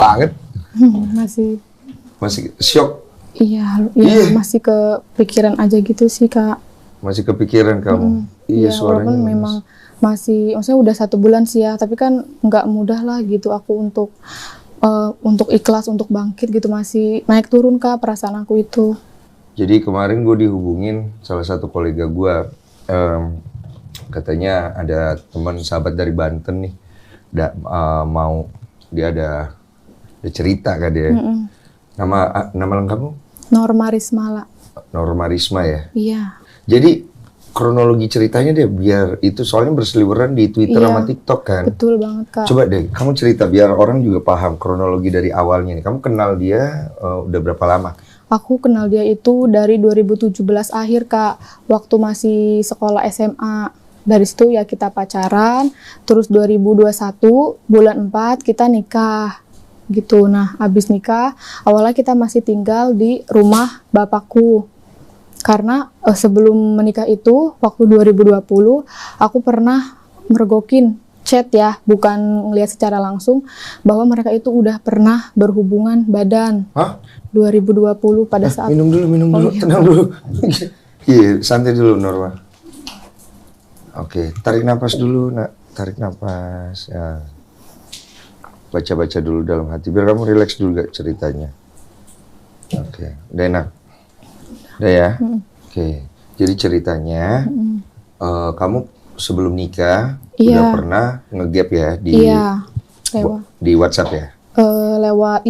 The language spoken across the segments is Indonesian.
banget. Masih Syok. iya, masih kepikiran aja gitu sih Kak. Masih kepikiran kamu. Iya, suaranya walaupun memang masih, maksudnya udah 1 bulan sih ya, tapi kan nggak mudah lah gitu aku untuk ikhlas, untuk bangkit gitu, masih naik turun Kak perasaan aku itu. Jadi kemarin gue dihubungin salah satu kolega gue, katanya ada teman sahabat dari Banten nih, mau dia ada cerita kan dia. Nama lengkapmu? Norma Rismala. Norma Risma ya? Iya. Jadi kronologi ceritanya deh, biar itu soalnya berseliweran di Twitter sama TikTok kan? Betul banget Kak. Coba deh, kamu cerita biar orang juga paham kronologi dari awalnya nih. Kamu kenal dia udah berapa lama? Aku kenal dia itu dari 2017 akhir Kak, waktu masih sekolah SMA. Dari situ ya kita pacaran, terus 2021 bulan 4 kita nikah gitu. Nah, abis nikah, awalnya kita masih tinggal di rumah bapakku. Karena sebelum menikah itu, waktu 2020, aku pernah mergokin chat ya, bukan ngeliat secara langsung, bahwa mereka itu udah pernah berhubungan badan. Hah? 2020 pada saat... Minum dulu, tenang dulu. Iya, santai dulu Norma. Oke, tarik napas dulu, nak. Tarik napas. Ya. Baca-baca dulu dalam hati, biar kamu rileks dulu gak ceritanya. Oke, udah enak? Udah ya? Oke, jadi ceritanya, kamu sebelum nikah udah pernah nge-gap ya di WhatsApp ya? Lewat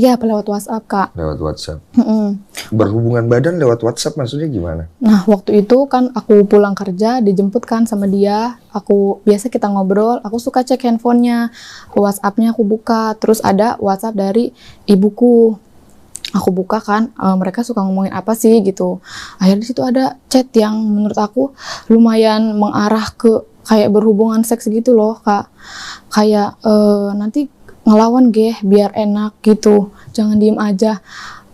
WhatsApp Kak. Lewat WhatsApp. Berhubungan badan lewat WhatsApp maksudnya gimana? Nah, waktu itu kan aku pulang kerja, dijemput kan sama dia. Biasa kita ngobrol, aku suka cek handphonenya. WhatsApp-nya aku buka, terus ada WhatsApp dari ibuku. Aku buka kan, mereka suka ngomongin apa sih gitu. Akhirnya di situ ada chat yang menurut aku lumayan mengarah ke kayak berhubungan seks gitu loh Kak. Kayak nanti ngelawan biar enak gitu, jangan diem aja.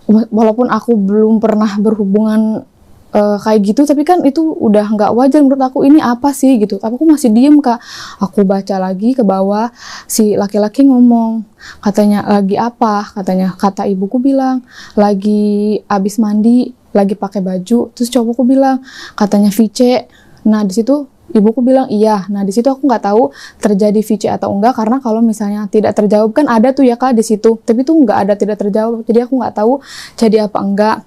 Walaupun aku belum pernah berhubungan kayak gitu, tapi kan itu udah nggak wajar menurut aku. Ini apa sih gitu, aku masih diem Kak. Aku baca lagi ke bawah, si laki-laki ngomong, katanya lagi apa, kata ibuku bilang lagi abis mandi, lagi pakai baju. Terus cowokku bilang katanya VC. Nah di situ ibuku bilang iya. Nah di situ aku nggak tahu terjadi VC atau enggak, karena kalau misalnya tidak terjawab kan ada tuh ya Kak di situ, tapi tuh nggak ada tidak terjawab, jadi aku nggak tahu jadi apa enggak.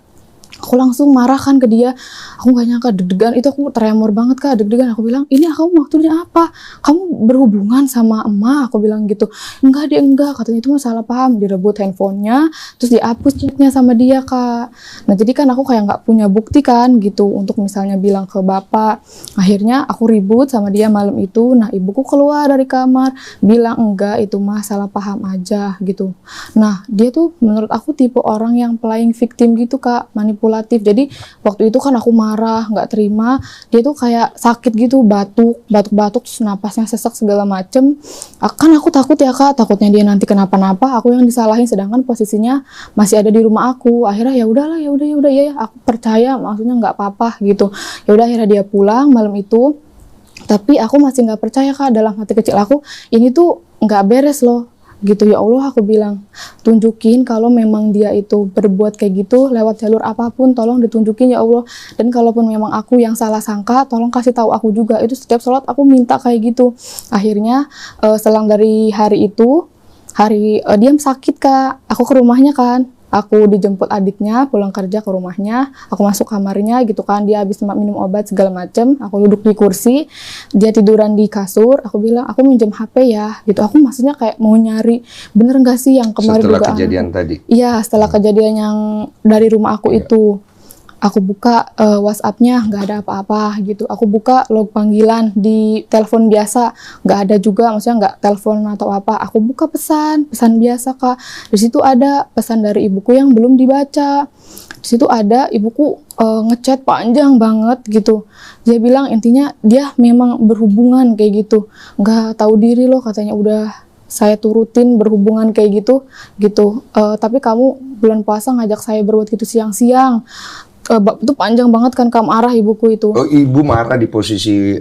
Aku langsung marah kan ke dia, aku nggak nyangka, deg-degan itu, aku tremor banget Kak, deg-degan. Aku bilang, ini kamu maksudnya apa? Kamu berhubungan sama emak? Aku bilang gitu. Enggak deh, enggak, katanya itu masalah paham. Direbut handphonenya, terus dihapus chatnya sama dia Kak. Nah jadi kan aku kayak nggak punya bukti kan gitu untuk misalnya bilang ke bapak. Akhirnya aku ribut sama dia malam itu. Nah ibuku keluar dari kamar, bilang enggak, itu mah salah paham aja gitu. Nah dia tuh menurut aku tipe orang yang playing victim gitu Kak, manipulatif. Jadi waktu itu kan aku marah, nggak terima. Dia tuh kayak sakit gitu, batuk, terus napasnya sesak segala macem. Kan aku takut ya Kak, takutnya dia nanti kenapa-napa, aku yang disalahin, sedangkan posisinya masih ada di rumah aku. Akhirnya ya udahlah, ya aku percaya, maksudnya nggak apa-apa gitu. Ya udah, akhirnya dia pulang malam itu. Tapi aku masih nggak percaya Kak, dalam hati kecil aku, ini tuh nggak beres loh. Gitu, ya Allah, aku bilang, tunjukin kalau memang dia itu berbuat kayak gitu lewat jalur apapun, tolong ditunjukin ya Allah. Dan kalaupun memang aku yang salah sangka, tolong kasih tahu aku juga. Itu setiap sholat aku minta kayak gitu. Akhirnya selang dari hari itu, dia sakit Kak, aku ke rumahnya kan. Aku dijemput adiknya pulang kerja ke rumahnya, aku masuk kamarnya gitu kan, dia habis minum obat segala macem, aku duduk di kursi, dia tiduran di kasur. Aku bilang, aku minjem HP ya gitu. Aku maksudnya kayak mau nyari, bener gak sih yang kemarin setelah dugaan kejadian tadi? Iya, setelah kejadian yang dari rumah aku itu. Aku buka WhatsApp-nya, nggak ada apa-apa gitu. Aku buka log panggilan di telepon biasa, nggak ada juga, maksudnya nggak telepon atau apa. Aku buka pesan biasa Kak. Di situ ada pesan dari ibuku yang belum dibaca. Di situ ada ibuku ngechat panjang banget gitu. Dia bilang intinya dia memang berhubungan kayak gitu, nggak tahu diri loh katanya, udah saya turutin berhubungan kayak gitu. Tapi kamu bulan puasa ngajak saya berbuat gitu siang-siang. Itu panjang banget kan, Kak, marah ibuku itu. Oh, ibu marah di posisi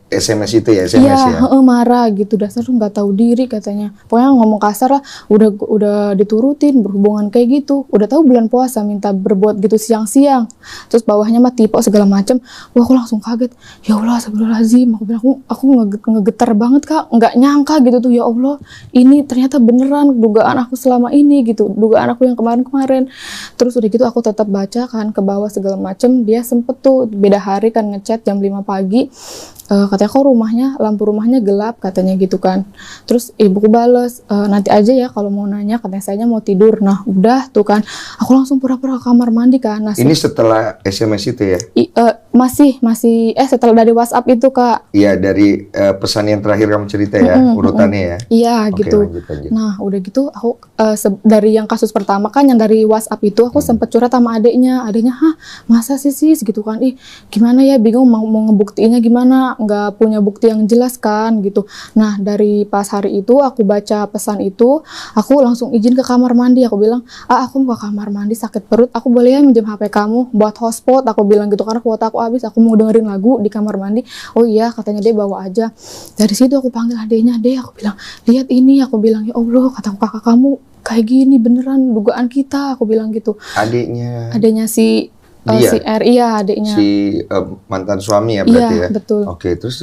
SMS itu ya, SMS Iya, ya. marah gitu, dasar lu nggak tahu diri katanya. Pokoknya ngomong kasar lah, udah diturutin berhubungan kayak gitu. Udah tahu bulan puasa minta berbuat gitu siang-siang. Terus bawahnya mah tipe segala macem. Wah, aku langsung kaget. Ya Allah, astagfirullahaladzim. Aku bilang aku ngegetar banget Kak, nggak nyangka gitu tuh, ya Allah. Ini ternyata beneran dugaan aku selama ini gitu, dugaan aku yang kemarin-kemarin. Terus udah gitu aku tetap baca kan ke bawah segala macem. Dia sempet tuh beda hari kan ngechat jam 5 pagi. Katanya kok lampu rumahnya gelap katanya gitu kan. Terus ibuku bales, nanti aja ya kalau mau nanya, katanya saya mau tidur. Nah udah tuh kan, aku langsung pura-pura ke kamar mandi kan. Nah, Ini setelah SMS itu ya? masih setelah dari WhatsApp itu Kak. Iya, dari pesan yang terakhir kamu cerita ya, urutannya ya. Iya Oke, gitu. lanjut. Nah udah gitu aku dari yang kasus pertama kan yang dari WhatsApp itu aku sempet curhat sama adiknya. Hah masa sih gitu kan, ih gimana ya, bingung mau ngebuktiinnya gimana, nggak punya bukti yang jelas kan gitu. Nah dari pas hari itu aku baca pesan itu, aku langsung izin ke kamar mandi. Aku bilang, aku mau ke kamar mandi sakit perut, aku boleh ya minjem HP kamu buat hotspot, aku bilang gitu karena kuota aku habis, aku mau dengerin lagu di kamar mandi. Oh iya katanya, dia bawa aja. Dari situ aku panggil adiknya, deh aku bilang, lihat ini, aku bilang ya Allah, kataku kakak kamu kayak gini beneran dugaan kita, aku bilang gitu. Adiknya si Dia? si R, iya adiknya. Si mantan suami ya berarti Iya, ya? betul. Oke, terus.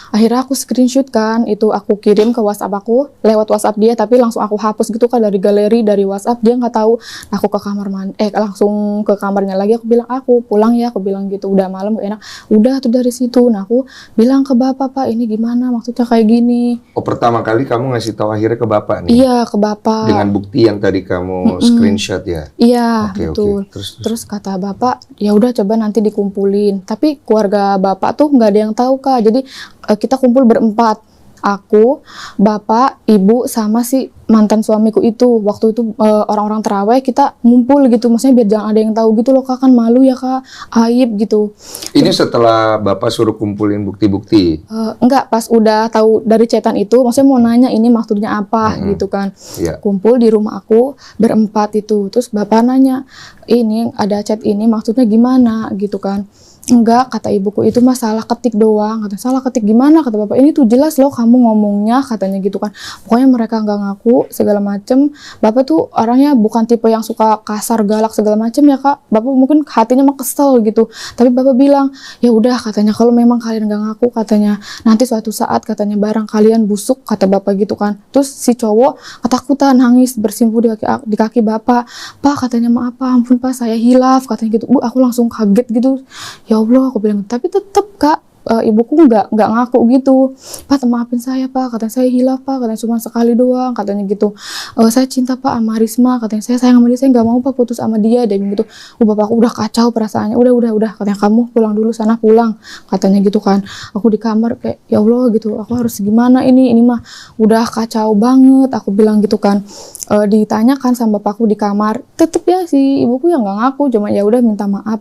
Akhirnya aku screenshot kan, itu aku kirim ke WhatsApp aku, lewat WhatsApp dia, tapi langsung aku hapus gitu kan dari galeri, dari WhatsApp, dia nggak tahu. Aku ke kamar mandi, langsung ke kamarnya lagi, aku bilang aku pulang ya, aku bilang gitu, udah malam gak enak. Udah tuh dari situ, nah aku bilang ke bapak, Pak ini gimana, maksudnya kayak gini. Oh, pertama kali kamu ngasih tahu akhirnya ke bapak nih? Iya, ke bapak. Dengan bukti yang tadi kamu screenshot ya? Iya, Oke. betul. Terus Kata bapak, ya udah coba nanti dikumpulin. Tapi keluarga bapak tuh nggak ada yang tahu Kak. Jadi kita kumpul berempat. Aku, bapak, ibu, sama si mantan suamiku itu. Waktu itu orang-orang terawih kita ngumpul gitu. Maksudnya biar jangan ada yang tahu gitu loh Kak. Kan malu ya Kak, aib gitu. Ini setelah bapak suruh kumpulin bukti-bukti? Enggak, pas udah tahu dari chatan itu, maksudnya mau nanya ini maksudnya apa gitu kan. Iya. Kumpul di rumah aku berempat itu. Terus bapak nanya, ini ada chat ini maksudnya gimana gitu kan. Enggak, kata ibuku, itu mah salah ketik doang. Kata, salah ketik gimana? Kata bapak, ini tuh jelas loh kamu ngomongnya, katanya gitu kan. Pokoknya mereka nggak ngaku segala macem. Bapak tuh orangnya bukan tipe yang suka kasar, galak segala macem ya Kak. Bapak mungkin hatinya mah kesel gitu. Tapi bapak bilang, ya udah katanya, kalau memang kalian nggak ngaku, katanya nanti suatu saat katanya barang kalian busuk, kata bapak gitu kan. Terus si cowok ketakutan, nangis bersimpu di kaki bapak. Pak katanya, maaf Pak, ampun Pak, saya hilaf, katanya gitu. Bu, aku langsung kaget gitu. Ya Allah, aku bilang, tapi tetep Kak, ibuku nggak ngaku gitu. Pak, maafin saya Pak, katanya saya hilaf Pak, katanya cuma sekali doang, katanya gitu. Saya cinta Pak sama Risma, katanya saya sayang sama dia, saya nggak mau Pak putus sama dia, dan gitu. Bapakku udah kacau perasaannya, udah, katanya kamu pulang dulu sana, pulang, katanya gitu kan. Aku di kamar kayak, ya Allah gitu, aku harus gimana ini mah udah kacau banget, aku bilang gitu kan. Ditanyakan sama bapakku di kamar, tetep ya si ibuku yang nggak ngaku, cuma ya udah minta maaf,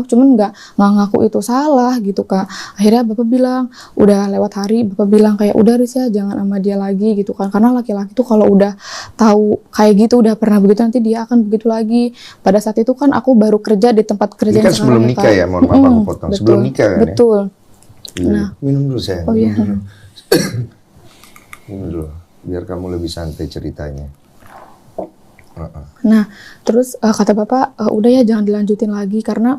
cuman nggak ngaku itu salah gitu Kak. Akhirnya bapak bilang, udah lewat hari, bapak bilang kayak, udah Riz ya, jangan sama dia lagi gitu kan, karena laki-laki tuh kalau udah tahu kayak gitu, udah pernah begitu, nanti dia akan begitu lagi. Pada saat itu kan aku baru kerja di tempat kerja ini kan sebelum nikah ya, mohon maaf aku potong. Betul, sebelum nikah kan betul. ya? Nah, minum dulu saya. Oh iya. Minum dulu, biar kamu lebih santai ceritanya. Nah, terus kata bapak, udah ya jangan dilanjutin lagi karena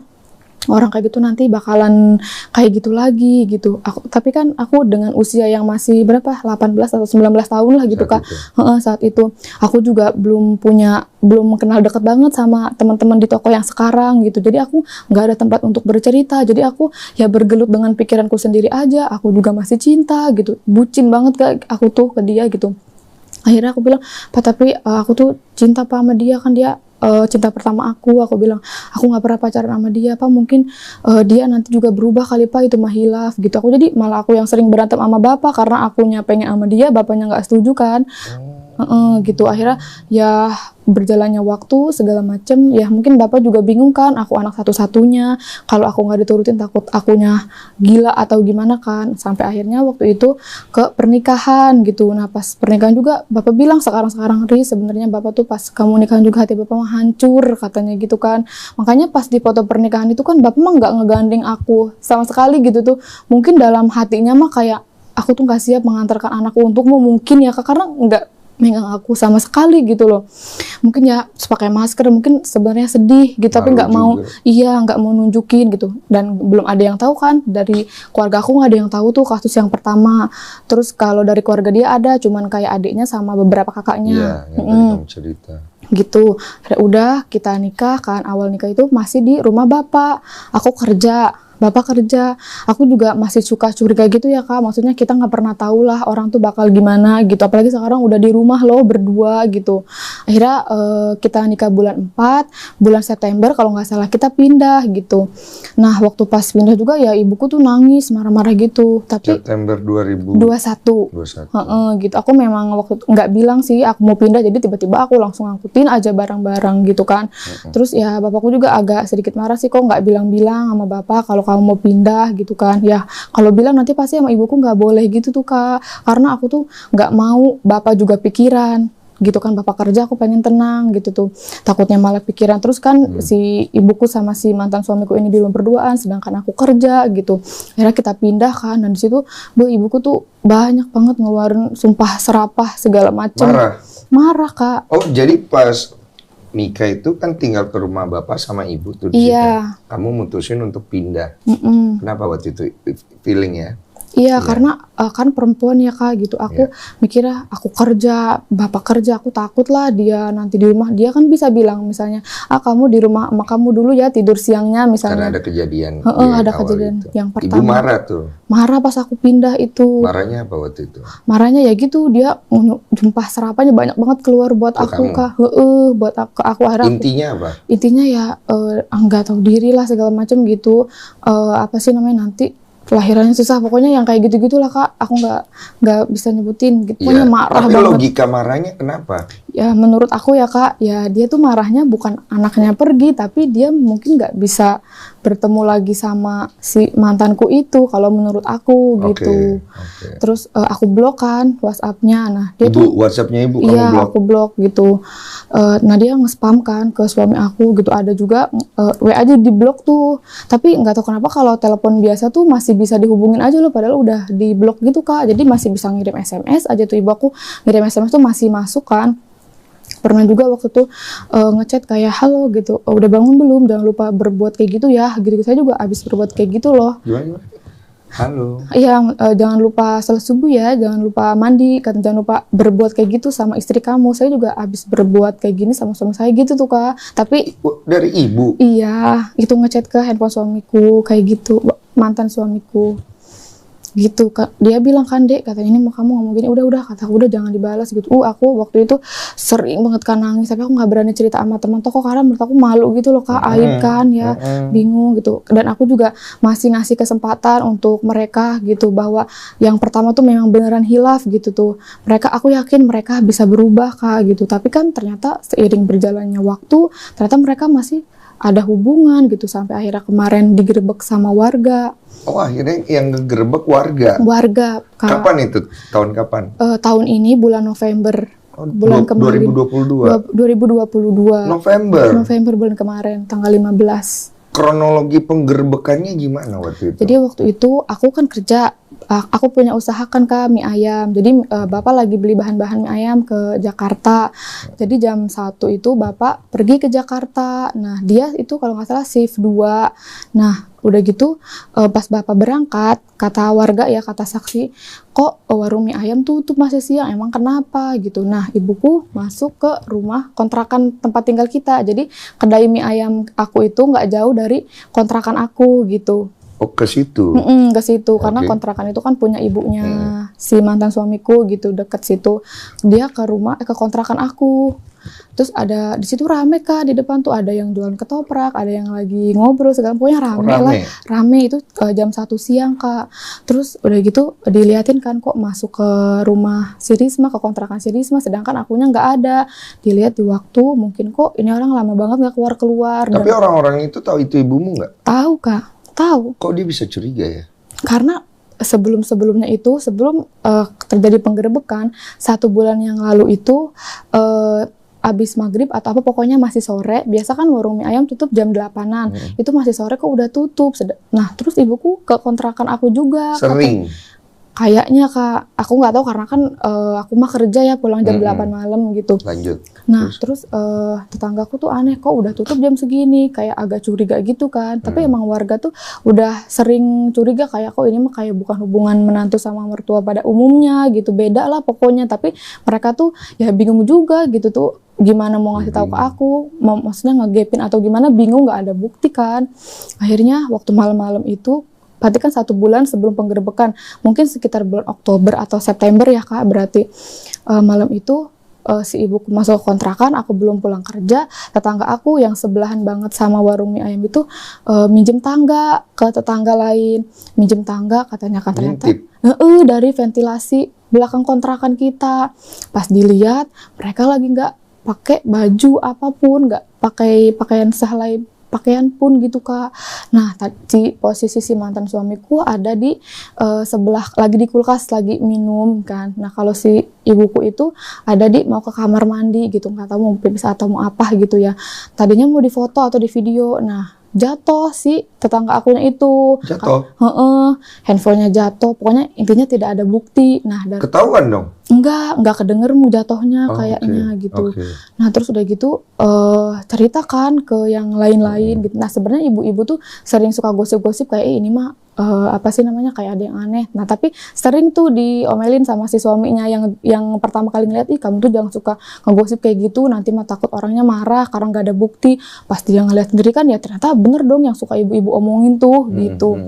orang kayak gitu nanti bakalan kayak gitu lagi gitu. Tapi kan aku dengan usia yang masih berapa, 18 atau 19 tahun lah gitu Kak. Saat itu aku juga belum kenal deket banget sama teman-teman di toko yang sekarang gitu. Jadi aku nggak ada tempat untuk bercerita. Jadi aku ya bergelut dengan pikiranku sendiri aja. Aku juga masih cinta gitu, bucin banget Kak aku tuh ke dia gitu. Akhirnya aku bilang, Pak tapi aku tuh cinta Pak sama dia, kan dia cinta pertama aku bilang, aku nggak pernah pacaran sama dia Pak, mungkin dia nanti juga berubah kali Pak, itu mah hilaf gitu. Aku jadi malah aku yang sering berantem sama bapak karena akunya pengen sama dia, bapaknya nggak setuju kan. Gitu. Akhirnya ya berjalannya waktu segala macem, ya mungkin bapak juga bingung kan, aku anak satu-satunya, kalau aku nggak diturutin takut akunya gila atau gimana kan, sampai akhirnya waktu itu ke pernikahan gitu. Nah pas pernikahan juga bapak bilang sekarang Ri, sebenarnya bapak tuh pas kamu nikahan juga hati bapak mah hancur katanya gitu kan. Makanya pas di foto pernikahan itu kan bapak mah nggak ngegandeng aku sama sekali gitu tuh, mungkin dalam hatinya mah kayak aku tuh nggak siap mengantarkan anakku untukmu mungkin ya kak, karena nggak megang aku sama sekali gitu loh. Mungkin ya pakai masker, mungkin sebenarnya sedih gitu, tapi nggak mau, nggak mau nunjukin gitu. Dan belum ada yang tahu kan, dari keluarga aku nggak ada yang tahu tuh kasus yang pertama. Terus kalau dari keluarga dia ada, cuman kayak adiknya sama beberapa kakaknya. Iya, yang tadi kamu cerita. Gitu. Udah kita nikah kan, awal nikah itu masih di rumah bapak, aku kerja, bapak kerja. Aku juga masih suka curiga gitu ya kak, maksudnya kita nggak pernah tahu lah orang tuh bakal gimana gitu, apalagi sekarang udah di rumah loh berdua gitu. Akhirnya kita nikah bulan 4, bulan September kalau nggak salah kita pindah gitu. Nah waktu pas pindah juga ya ibuku tuh nangis marah-marah gitu, tapi September 2021 gitu. Aku memang waktu nggak bilang sih aku mau pindah, jadi tiba-tiba aku langsung ngangkutin aja barang-barang gitu kan. Terus ya bapakku juga agak sedikit marah sih, kok nggak bilang-bilang sama bapak kalau kamu mau pindah gitu kan. Ya kalau bilang nanti pasti sama ibuku nggak boleh gitu tuh kak, karena aku tuh nggak mau bapak juga pikiran gitu kan, bapak kerja aku pengen tenang gitu tuh, takutnya malah pikiran terus kan. Si ibuku sama si mantan suamiku ini di rumah berduaan sedangkan aku kerja gitu. Akhirnya kita pindah kan, dan di situ ibuku tuh banyak banget ngeluarin sumpah serapah segala macam. Marah kak. Oh jadi pas nikah itu kan tinggal ke rumah bapak sama ibu tuh di situ. Kamu mutusin untuk pindah. Kenapa waktu itu feeling ya? Iya, karena kan perempuan ya kak gitu. Aku mikirnya aku kerja, bapak kerja, aku takut lah dia nanti di rumah. Dia kan bisa bilang misalnya, kamu di rumah sama kamu dulu ya, tidur siangnya misalnya. Karena ada kejadian. Ada kejadian itu. Yang pertama. Ibu marah tuh. Marah pas aku pindah itu. Marahnya apa waktu itu? Marahnya ya gitu, dia jumpah serapannya banyak banget keluar buat aku kak. Buat aku akhirnya. Intinya apa? Intinya ya nggak tahu diri lah segala macam gitu. Apa sih namanya nanti kelahirannya susah, pokoknya yang kayak gitu-gitulah kak. Aku nggak bisa nyebutin gitu. Pokoknya marah tapi banget. Logika marahnya kenapa? Ya menurut aku ya kak, ya dia tuh marahnya bukan anaknya pergi, tapi dia mungkin nggak bisa bertemu lagi sama si mantanku itu kalau menurut aku gitu. Terus aku blok kan WhatsApp-nya. Nah dia tuh WhatsApp-nya ibu kamu blok? Iya aku blok gitu. Nah dia nge-spam kan ke suami aku gitu. Ada juga WA aja di blok tuh, tapi nggak tahu kenapa kalau telepon biasa tuh masih bisa dihubungin aja loh, padahal udah di blok gitu kak. Jadi masih bisa ngirim SMS aja tuh, ibu aku ngirim SMS tuh masih masuk kan. Pernah juga waktu tuh ngechat kayak halo gitu, udah bangun belum, jangan lupa berbuat kayak gitu ya gitu. Saya juga abis berbuat kayak gitu loh. Gimana? Halo. Iya, jangan lupa salat subuh ya, jangan lupa mandi, kan jangan lupa berbuat kayak gitu sama istri kamu. Saya juga abis berbuat kayak gini sama suami saya gitu tuh kak. Tapi dari ibu? Iya, itu ngechat ke handphone suamiku kayak gitu, mantan suamiku. Gitu kak, dia bilang kan dek, katanya ini mau kamu ngomong gini, udah kata udah jangan dibalas gitu. Aku waktu itu sering banget kan nangis, tapi aku nggak berani cerita sama teman toko karena menurut aku malu gitu loh kak, aib kan ya, bingung gitu. Dan aku juga masih ngasih kesempatan untuk mereka gitu, bahwa yang pertama tuh memang beneran hilaf gitu tuh. Aku yakin mereka bisa berubah kak gitu, tapi kan ternyata seiring berjalannya waktu, ternyata mereka masih ada hubungan gitu, sampai akhirnya kemarin digerebek sama warga. Oh akhirnya yang ngegerebek warga? Warga kak. Kapan itu? Tahun kapan? Tahun ini bulan November. Bulan kemarin. 2022. November bulan kemarin, tanggal 15. Kronologi penggerbekannya gimana waktu itu? Jadi waktu itu aku kan kerja, aku punya usaha kan kak, mie ayam. Jadi bapak lagi beli bahan-bahan mie ayam ke Jakarta. Jadi jam 1 itu bapak pergi ke Jakarta. Nah dia itu kalau nggak salah shift 2. Nah udah gitu pas bapak berangkat, kata warga ya, kata saksi, kok warung mie ayam tuh masih siang, emang kenapa gitu. Nah ibuku masuk ke rumah kontrakan tempat tinggal kita. Jadi kedai mie ayam aku itu nggak jauh dari kontrakan aku gitu. Oh, ke situ. Ke situ karena kontrakan itu kan punya ibunya si mantan suamiku gitu, deket situ. Dia ke kontrakan aku. Terus ada di situ rame Kak, di depan tuh ada yang jualan ketoprak, ada yang lagi ngobrol segala, pokoknya rame lah. Rame itu jam 1 siang Kak. Terus udah gitu diliatin kan kok masuk ke rumah si Risma, ke kontrakan si Risma, sedangkan akunya nggak ada. Dilihat di waktu, mungkin kok ini orang lama banget nggak keluar-keluar. Tapi orang-orang itu tahu itu ibumu nggak? Tahu Kak, tahu. Kok dia bisa curiga ya? Karena sebelum-sebelumnya itu, sebelum terjadi penggerebekan, 1 bulan yang lalu itu abis maghrib atau apa pokoknya masih sore, biasa kan warung mie ayam tutup jam 8-an, itu masih sore kok udah tutup. Nah terus ibuku ke kontrakan aku juga. Sering? Kayaknya Kak, aku nggak tahu karena kan aku mah kerja ya, pulang jam 8 malam gitu. Lanjut. Nah terus tetanggaku tuh aneh, kok udah tutup jam segini, kayak agak curiga gitu kan. Tapi emang warga tuh udah sering curiga kayak kok ini mah kayak bukan hubungan menantu sama mertua pada umumnya gitu, beda lah pokoknya. Tapi mereka tuh ya bingung juga gitu tuh, gimana mau ngasih tahu ke aku, maksudnya ngegepin atau gimana, bingung, nggak ada bukti kan. Akhirnya waktu malam-malam itu, berarti kan 1 bulan sebelum penggerebekan, mungkin sekitar bulan Oktober atau September ya Kak, berarti malam itu si ibuku masuk kontrakan, aku belum pulang kerja, tetangga aku yang sebelahan banget sama warung mie ayam itu minjem tangga ke tetangga lain, minjem tangga katanya kan, ternyata dari ventilasi belakang kontrakan kita. Pas dilihat mereka lagi nggak pakai baju apapun, nggak pakai pakaian sehelai pakaian pun gitu Kak. Nah tadi posisi si mantan suamiku ada di sebelah, lagi di kulkas lagi minum kan. Nah kalau si ibuku itu ada di mau ke kamar mandi gitu, nggak tahu mau pipis atau mau apa gitu ya. Tadinya mau difoto atau di video, nah jatuh si tetangga akunya itu. Jatuh? Handphonenya jatuh, pokoknya intinya tidak ada bukti. Nah ketahuan dong? Enggak kedenger mu jatuhnya kayaknya gitu. Nah terus udah gitu ceritakan ke yang lain-lain gitu. Nah sebenarnya ibu-ibu tuh sering suka gosip-gosip kayak ini mah apa sih namanya, kayak ada yang aneh. Nah tapi sering tuh diomelin sama si suaminya yang pertama kali ngeliat, ih kamu tuh jangan suka ngegosip kayak gitu, nanti mah takut orangnya marah karena nggak ada bukti. Pas dia ngeliat sendiri kan ya ternyata bener dong yang suka ibu-ibu omongin tuh gitu.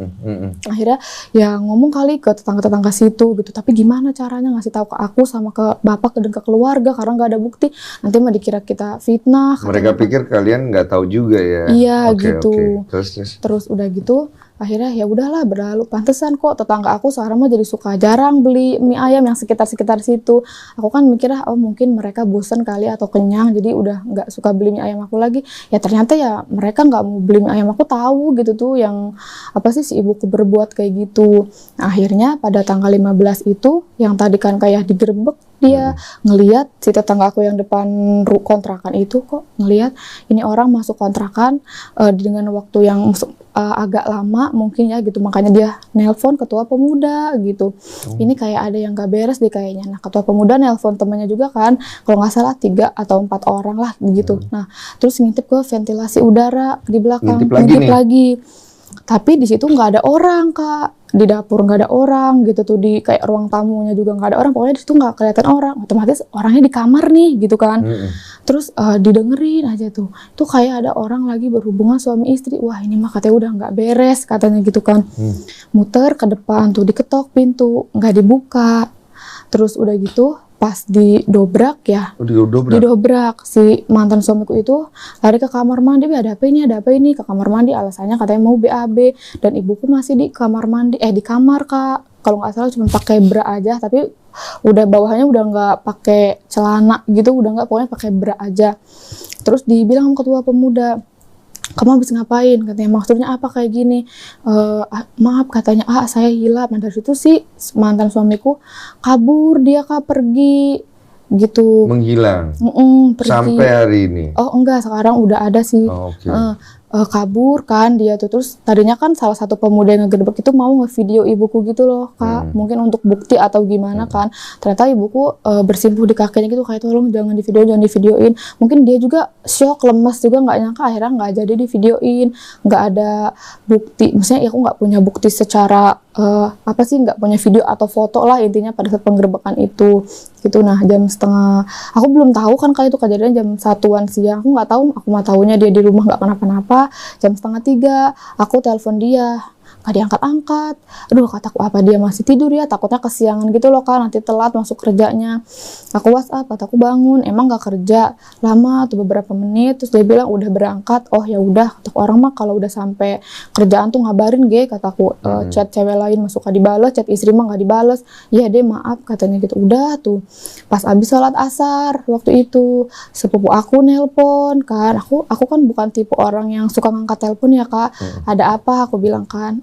Akhirnya ya ngomong kali ke tetangga-tetangga situ gitu, tapi gimana caranya ngasih tahu ke aku sama ke bapak dan ke keluarga karena nggak ada bukti, nanti mah dikira kita fitnah. Mereka pikir kalian nggak tahu juga ya? Iya gitu. Terus udah gitu akhirnya ya udahlah berlalu. Pantesan kok tetangga aku sekarang mah jadi suka jarang beli mie ayam yang sekitar situ. Aku kan mikirnya oh mungkin mereka bosen kali atau kenyang jadi udah nggak suka beli mie ayam aku lagi. Ya ternyata ya mereka nggak mau beli mie ayam aku, tahu gitu tuh yang apa sih si ibuku berbuat kayak gitu. Nah, akhirnya pada tanggal 15 itu yang tadi kan kayak digerebek, dia ngelihat si tetangga aku yang depan kontrakan itu kok ngelihat ini orang masuk kontrakan dengan waktu yang agak lama mungkin ya gitu, makanya dia nelpon ketua pemuda gitu. Ini kayak ada yang gak beres deh kayaknya. Nah ketua pemuda nelpon temannya juga kan, kalau nggak salah 3 atau 4 orang lah gitu. Nah terus ngintip ke ventilasi udara di belakang, ngintip lagi. Tapi di situ nggak ada orang Kak, di dapur nggak ada orang gitu tuh, di kayak ruang tamunya juga nggak ada orang, pokoknya di situ nggak kelihatan orang. Otomatis orangnya di kamar nih gitu kan. Terus didengerin aja tuh kayak ada orang lagi berhubungan suami istri. Wah ini mah katanya udah nggak beres katanya gitu kan. Muter ke depan tuh, diketok pintu nggak dibuka. Terus udah gitu pas didobrak ya, didobrak si mantan suamiku itu lari ke kamar mandi, ada apa ini ke kamar mandi, alasannya katanya mau BAB, dan ibuku masih di kamar mandi, di kamar Kak, kalau nggak salah cuma pakai bra aja, tapi udah bawahnya udah nggak pakai celana gitu, udah nggak, pokoknya pakai bra aja. Terus dibilang sama ketua pemuda, kamu habis ngapain? Katanya maksudnya apa kayak gini? Maaf katanya, saya hilang. Nah dari situ sih mantan suamiku kabur, dia Kak, pergi gitu. Menghilang? Pergi. Sampai hari ini? Oh enggak, sekarang udah ada sih. Kabur kan dia tuh. Terus tadinya kan salah satu pemuda yang ngegerebek itu mau ngevideo ibuku gitu loh Kak, mungkin untuk bukti atau gimana kan. Ternyata ibuku bersimpuh di kakinya gitu, kayak tolong jangan divideoin. Mungkin dia juga shock, lemas juga, nggak nyangka akhirnya nggak jadi divideoin, nggak ada bukti. Maksudnya ya aku nggak punya bukti secara nggak punya video atau foto lah intinya pada saat penggerebekan itu gitu. Nah jam setengah, aku belum tahu kan Kak itu kejadian jam 1-an siang, aku nggak tahu, aku mah tahunya dia di rumah nggak kenapa-napa. Jam 2:30 aku telepon dia, gak diangkat-angkat. Aduh, kataku apa dia masih tidur ya, takutnya kesiangan gitu loh Kak, nanti telat masuk kerjanya. Aku WhatsApp, kataku bangun, emang gak kerja lama tuh beberapa menit, terus dia bilang udah berangkat. Oh ya udah, kataku orang mah kalau udah sampai kerjaan tuh ngabarin kataku. Chat cewek lain masuk gak dibales, chat istri mah gak dibales. Iya deh maaf katanya gitu. Udah tuh pas abis sholat asar waktu itu sepupu aku nelpon kan, aku kan bukan tipe orang yang suka ngangkat telepon ya Kak. Ada apa aku bilang kan,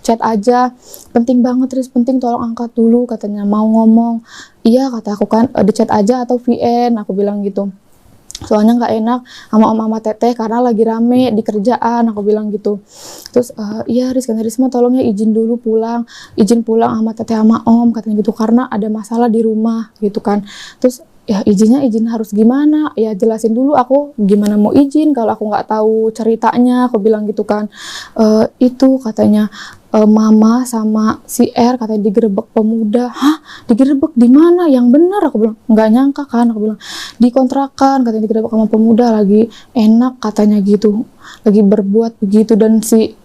chat aja, penting banget Riz, penting tolong angkat dulu katanya, mau ngomong. Iya kata aku kan, di chat aja atau VN aku bilang gitu, soalnya nggak enak sama om sama teteh karena lagi rame di kerjaan aku bilang gitu. Terus iya Riz mah tolong ya izin pulang sama teteh sama om katanya gitu, karena ada masalah di rumah gitu kan. Terus ya izin harus gimana ya, jelasin dulu aku gimana mau izin kalau aku nggak tahu ceritanya aku bilang gitu kan. Itu katanya mama sama si R katanya digerebek pemuda. Hah, digerebek di mana? Yang benar aku bilang, nggak nyangka kan aku bilang, di kontrakan katanya digerebek sama pemuda, lagi enak katanya gitu, lagi berbuat begitu. Dan si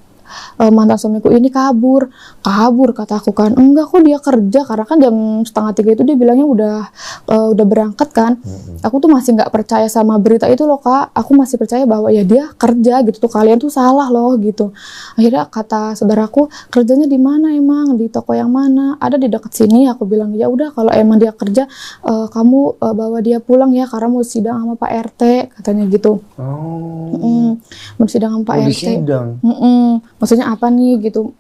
mantan suamiku ini kabur kata aku kan. Enggak kok, dia kerja, karena kan jam 2:30 itu dia bilangnya udah berangkat kan. Aku tuh masih nggak percaya sama berita itu loh Kak, aku masih percaya bahwa ya dia kerja gitu tuh, kalian tuh salah loh gitu. Akhirnya kata saudaraku, kerjanya di mana emang, di toko yang mana? Ada di dekat sini. Aku bilang ya udah kalau emang dia kerja, kamu bawa dia pulang ya karena mau sidang sama Pak RT katanya gitu. Mau sidang sama Pak RT. Sidang. Maksudnya apa nih gitu,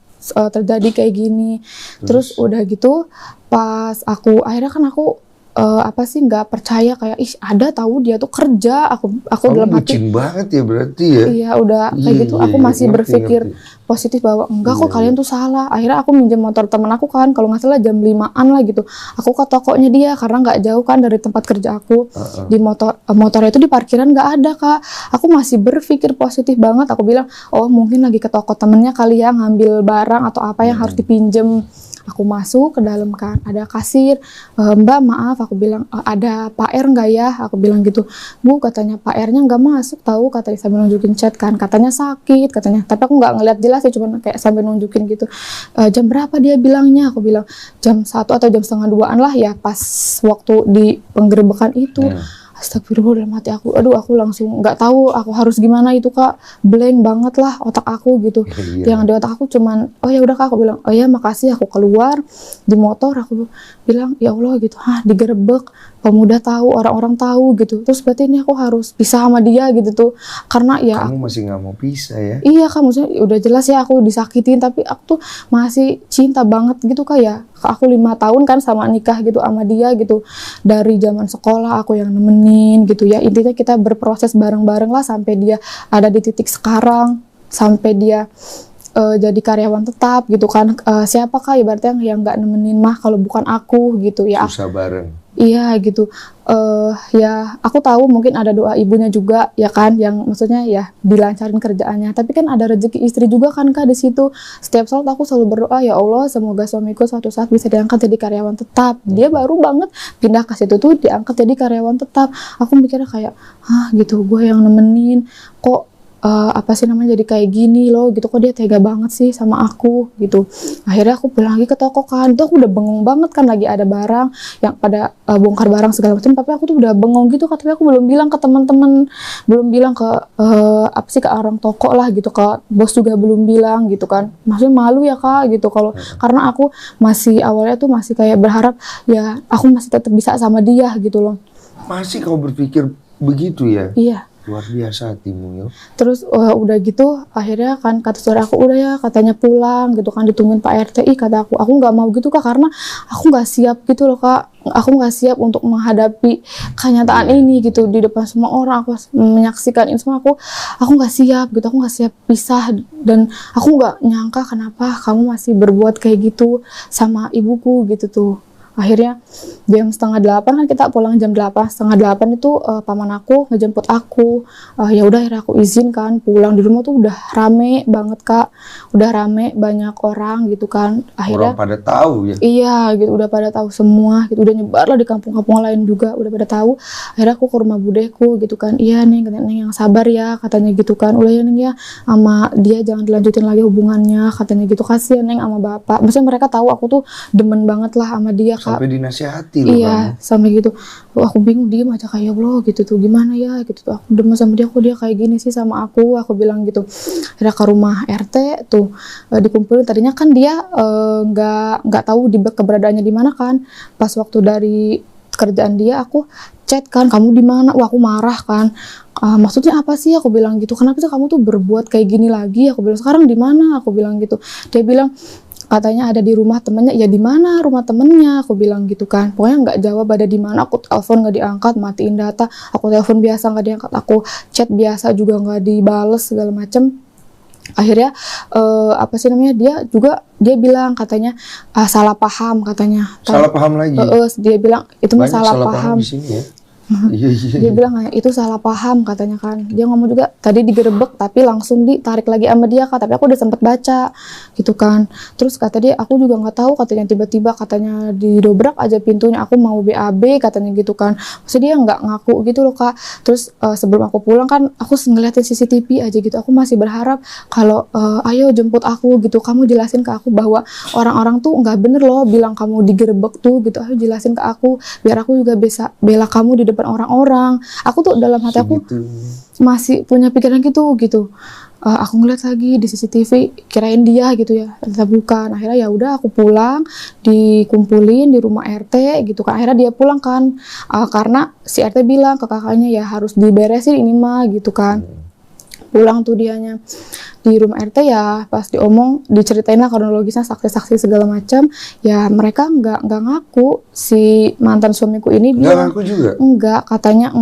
terjadi kayak gini. Terus udah gitu pas akhirnya kan aku apa sih nggak percaya, kayak ih ada tahu dia tuh kerja. Aku dalam hati bucin banget ya berarti ya. Iya udah kayak gitu. Aku masih berpikir positif bahwa enggak kok kalian tuh salah. Akhirnya aku minjem motor temen aku kan, kalau nggak salah jam 5-an lah gitu. Aku ke tokonya dia karena nggak jauh kan dari tempat kerja aku. Di motor itu di parkiran nggak ada Kak. Aku masih berpikir positif banget. Aku bilang oh mungkin lagi ke toko temennya kali ya, ngambil barang atau apa yang harus dipinjem. Aku masuk ke dalam kan, ada kasir. Mbak maaf, aku bilang ada Pak R nggak ya? Aku bilang gitu. Bu katanya Pak R-nya nggak masuk tahu, katanya sambil nunjukin chat kan, katanya sakit katanya. Tapi aku nggak ngeliat jelas ya, cuma kayak sambil nunjukin gitu. Jam berapa dia bilangnya? Aku bilang jam 1 atau jam 1:30-an lah ya, pas waktu di penggerebekan itu. Astagfirullah, dalam hati aku, aduh aku langsung nggak tahu aku harus gimana itu Kak, blank banget lah otak aku gitu. Yang di otak aku cuman oh ya udah Kak, aku bilang oh ya makasih. Aku keluar di motor, aku bilang ya Allah gitu, digerebek pemuda tahu, orang-orang tahu gitu. Terus berarti ini aku harus pisah sama dia gitu tuh, karena ya kamu masih nggak mau pisah ya. Iya Kak, maksudnya udah jelas ya aku disakitin, tapi aku tuh masih cinta banget gitu Kak ya. Aku 5 tahun kan sama nikah gitu sama dia gitu, dari zaman sekolah aku yang nemenin gitu ya. Intinya kita berproses bareng-bareng lah sampai dia ada di titik sekarang, sampai dia jadi karyawan tetap gitu kan. Siapa Kak ibaratnya yang nggak nemenin mah kalau bukan aku gitu ya. Susah bareng. Iya gitu. Ya aku tahu mungkin ada doa ibunya juga ya kan, yang maksudnya ya dilancarin kerjaannya. Tapi kan ada rezeki istri juga kan Kak di situ. Setiap saat aku selalu berdoa, ya Allah semoga suamiku suatu saat bisa diangkat jadi karyawan tetap. Dia baru banget pindah ke situ tuh diangkat jadi karyawan tetap. Aku mikirnya kayak gitu, gue yang nemenin kok apa sih namanya jadi kayak gini loh gitu, kok dia tega banget sih sama aku gitu. Akhirnya aku pulang lagi ke toko kan, itu aku udah bengong banget kan, lagi ada barang yang pada bongkar barang segala macam, tapi aku tuh udah bengong gitu kan. Tapi aku belum bilang ke teman-teman, belum bilang ke apa sih, ke orang toko lah gitu, ke bos juga belum bilang gitu kan. Maksudnya malu ya Kak gitu, kalau karena aku masih awalnya tuh masih kayak berharap ya aku masih tetap bisa sama dia gitu loh. Masih kau berpikir begitu ya? Iya. Luar biasa hatimu ya. Terus udah gitu akhirnya kan kata saudara aku udah ya katanya pulang gitu kan, ditungguin Pak RT. Kata aku nggak mau gitu Kak, karena aku nggak siap gitu loh Kak. Aku nggak siap untuk menghadapi kenyataan ini gitu di depan semua orang. Aku menyaksikan ini semua, aku nggak siap gitu, aku nggak siap pisah. Dan aku nggak nyangka kenapa kamu masih berbuat kayak gitu sama ibuku gitu tuh. Akhirnya jam 7:30 kan kita pulang jam 8, 7:30 itu paman aku ngejemput aku. Ya udah akhirnya aku izin kan pulang. Di rumah tuh udah rame banget Kak, udah rame banyak orang gitu kan. Akhirnya Orang pada tahu ya. iya gitu, udah pada tahu semua gitu, udah nyebar lah di kampung-kampung lain juga, udah pada tahu. Akhirnya aku ke rumah budeku gitu kan, iya Neng, katanya Neng yang sabar ya, katanya gitu kan, udah ya Neng ya, sama dia jangan dilanjutin lagi hubungannya, katanya gitu, kasihan Neng sama bapak. Maksudnya mereka tahu aku tuh demen banget lah sama dia Kak. Sampai dinasihati loh Iya, kamu. sampai gitu. Aku bingung, diem aja kayak ya Allah gitu tuh, gimana ya gitu tuh. Aku demen sama dia, kok dia kayak gini sih sama aku bilang gitu. Akhirnya ke rumah RT tuh dikumpulin. Tadinya kan dia nggak tahu keberadaannya di mana kan. Pas waktu dari kerjaan dia aku chat kan, kamu di mana? Wah, aku marah kan. Maksudnya apa sih? Aku bilang gitu. Kenapa sih kamu tuh berbuat kayak gini lagi? Aku bilang sekarang di mana? Aku bilang gitu. Dia bilang katanya ada di rumah temennya. Ya di mana rumah temennya? Aku bilang gitu kan. Pokoknya nggak jawab ada di mana. Aku telepon nggak diangkat, matiin data. Aku telepon biasa nggak diangkat. Aku chat biasa juga nggak dibales segala macem. Akhirnya apa sih namanya, dia bilang katanya salah paham katanya. Salah paham lagi. Dia bilang itu mah Banyak salah paham. di sini ya. Iya. Dia bilang itu salah paham katanya kan. Dia ngomong juga tadi digerebek tapi langsung ditarik lagi sama dia Kak. Tapi aku udah sempet baca gitu kan. Terus kata dia aku juga nggak tahu, katanya tiba-tiba katanya didobrak aja pintunya, aku mau BAB katanya gitu kan. Maksudnya dia nggak ngaku gitu loh Kak. Terus sebelum aku pulang kan aku ngeliatin CCTV aja gitu. Aku masih berharap kalau ayo jemput aku gitu. Kamu jelasin ke aku bahwa orang-orang tuh nggak bener loh bilang kamu digerebek tuh gitu. Ayo jelasin ke aku biar aku juga bisa bela kamu di depan orang-orang. Aku tuh dalam hati aku masih punya pikiran gitu. Aku ngeliat lagi di CCTV, kirain dia gitu ya, ternyata bukan. Akhirnya ya udah aku pulang, dikumpulin di rumah RT gitu kan. Akhirnya dia pulang kan, karena si RT bilang ke kakaknya ya harus diberesin ini mah gitu kan. Pulang tuh dianya di rumah RT ya, pas diceritain lah kronologisnya, saksi-saksi segala macam. Ya mereka nggak ngaku, si mantan suamiku ini bilang ngaku juga. enggak, katanya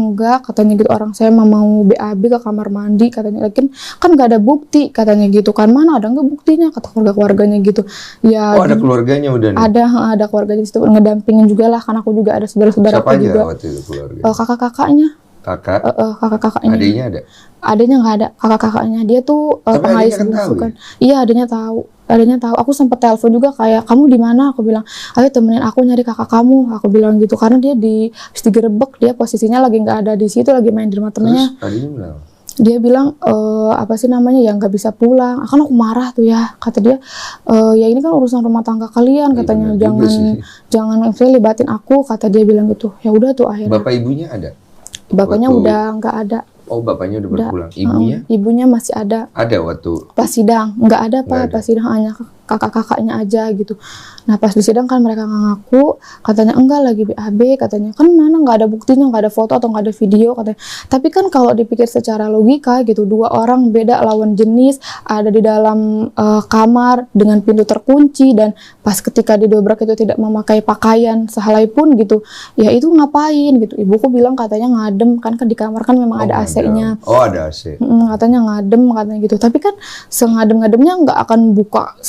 gitu, orang saya mau BAB ke kamar mandi katanya, lagi kan nggak ada bukti katanya gitu kan. Mana ada nggak buktinya, kata keluarganya gitu ya. Ada keluarganya udah nih. Ada keluarganya di situ ngedampingin juga lah, karena aku juga ada saudara-saudara Siapa aku aja juga. waktu itu keluarga? Kakak-kakaknya. Kakak-kakaknya. Adiknya ada? Adanya nggak ada, kakak-kakaknya dia tuh pengais bungsu kan. Iya, adanya tahu. Aku sempat telepon juga kayak kamu di mana? Aku bilang, ayo temenin aku nyari kakak kamu. Aku bilang gitu karena dia digerebek, dia posisinya lagi nggak ada di situ, lagi main di rumah temennya. Terus adiknya bilang? Dia bilang apa sih namanya ya nggak bisa pulang. Kan aku marah tuh ya, kata dia ya ini kan urusan rumah tangga kalian, katanya jangan libatin aku, kata dia bilang gitu. Ya udah tuh akhirnya. Bapak ibunya ada? Bapaknya udah nggak ada. Oh, bapaknya udah berpulang. Ibunya? Ibunya masih ada. Ada waktu Pas sidang nggak ada Pak, pas sidang hanya kakak-kakaknya aja gitu. Nah pas di sidang kan mereka nggak ngaku, katanya enggak lagi BAB, katanya kan mana nggak ada buktinya, nggak ada foto atau nggak ada video katanya. Tapi kan kalau dipikir secara logika gitu, dua orang beda lawan jenis ada di dalam kamar dengan pintu terkunci, dan pas ketika didobrak itu tidak memakai pakaian sehelai pun gitu, ya itu ngapain gitu. Ibuku bilang katanya ngadem kan di kamar kan memang ada AC-nya. Oh ada AC. Katanya ngadem katanya gitu. Tapi kan sengadem-ngademnya nggak akan buka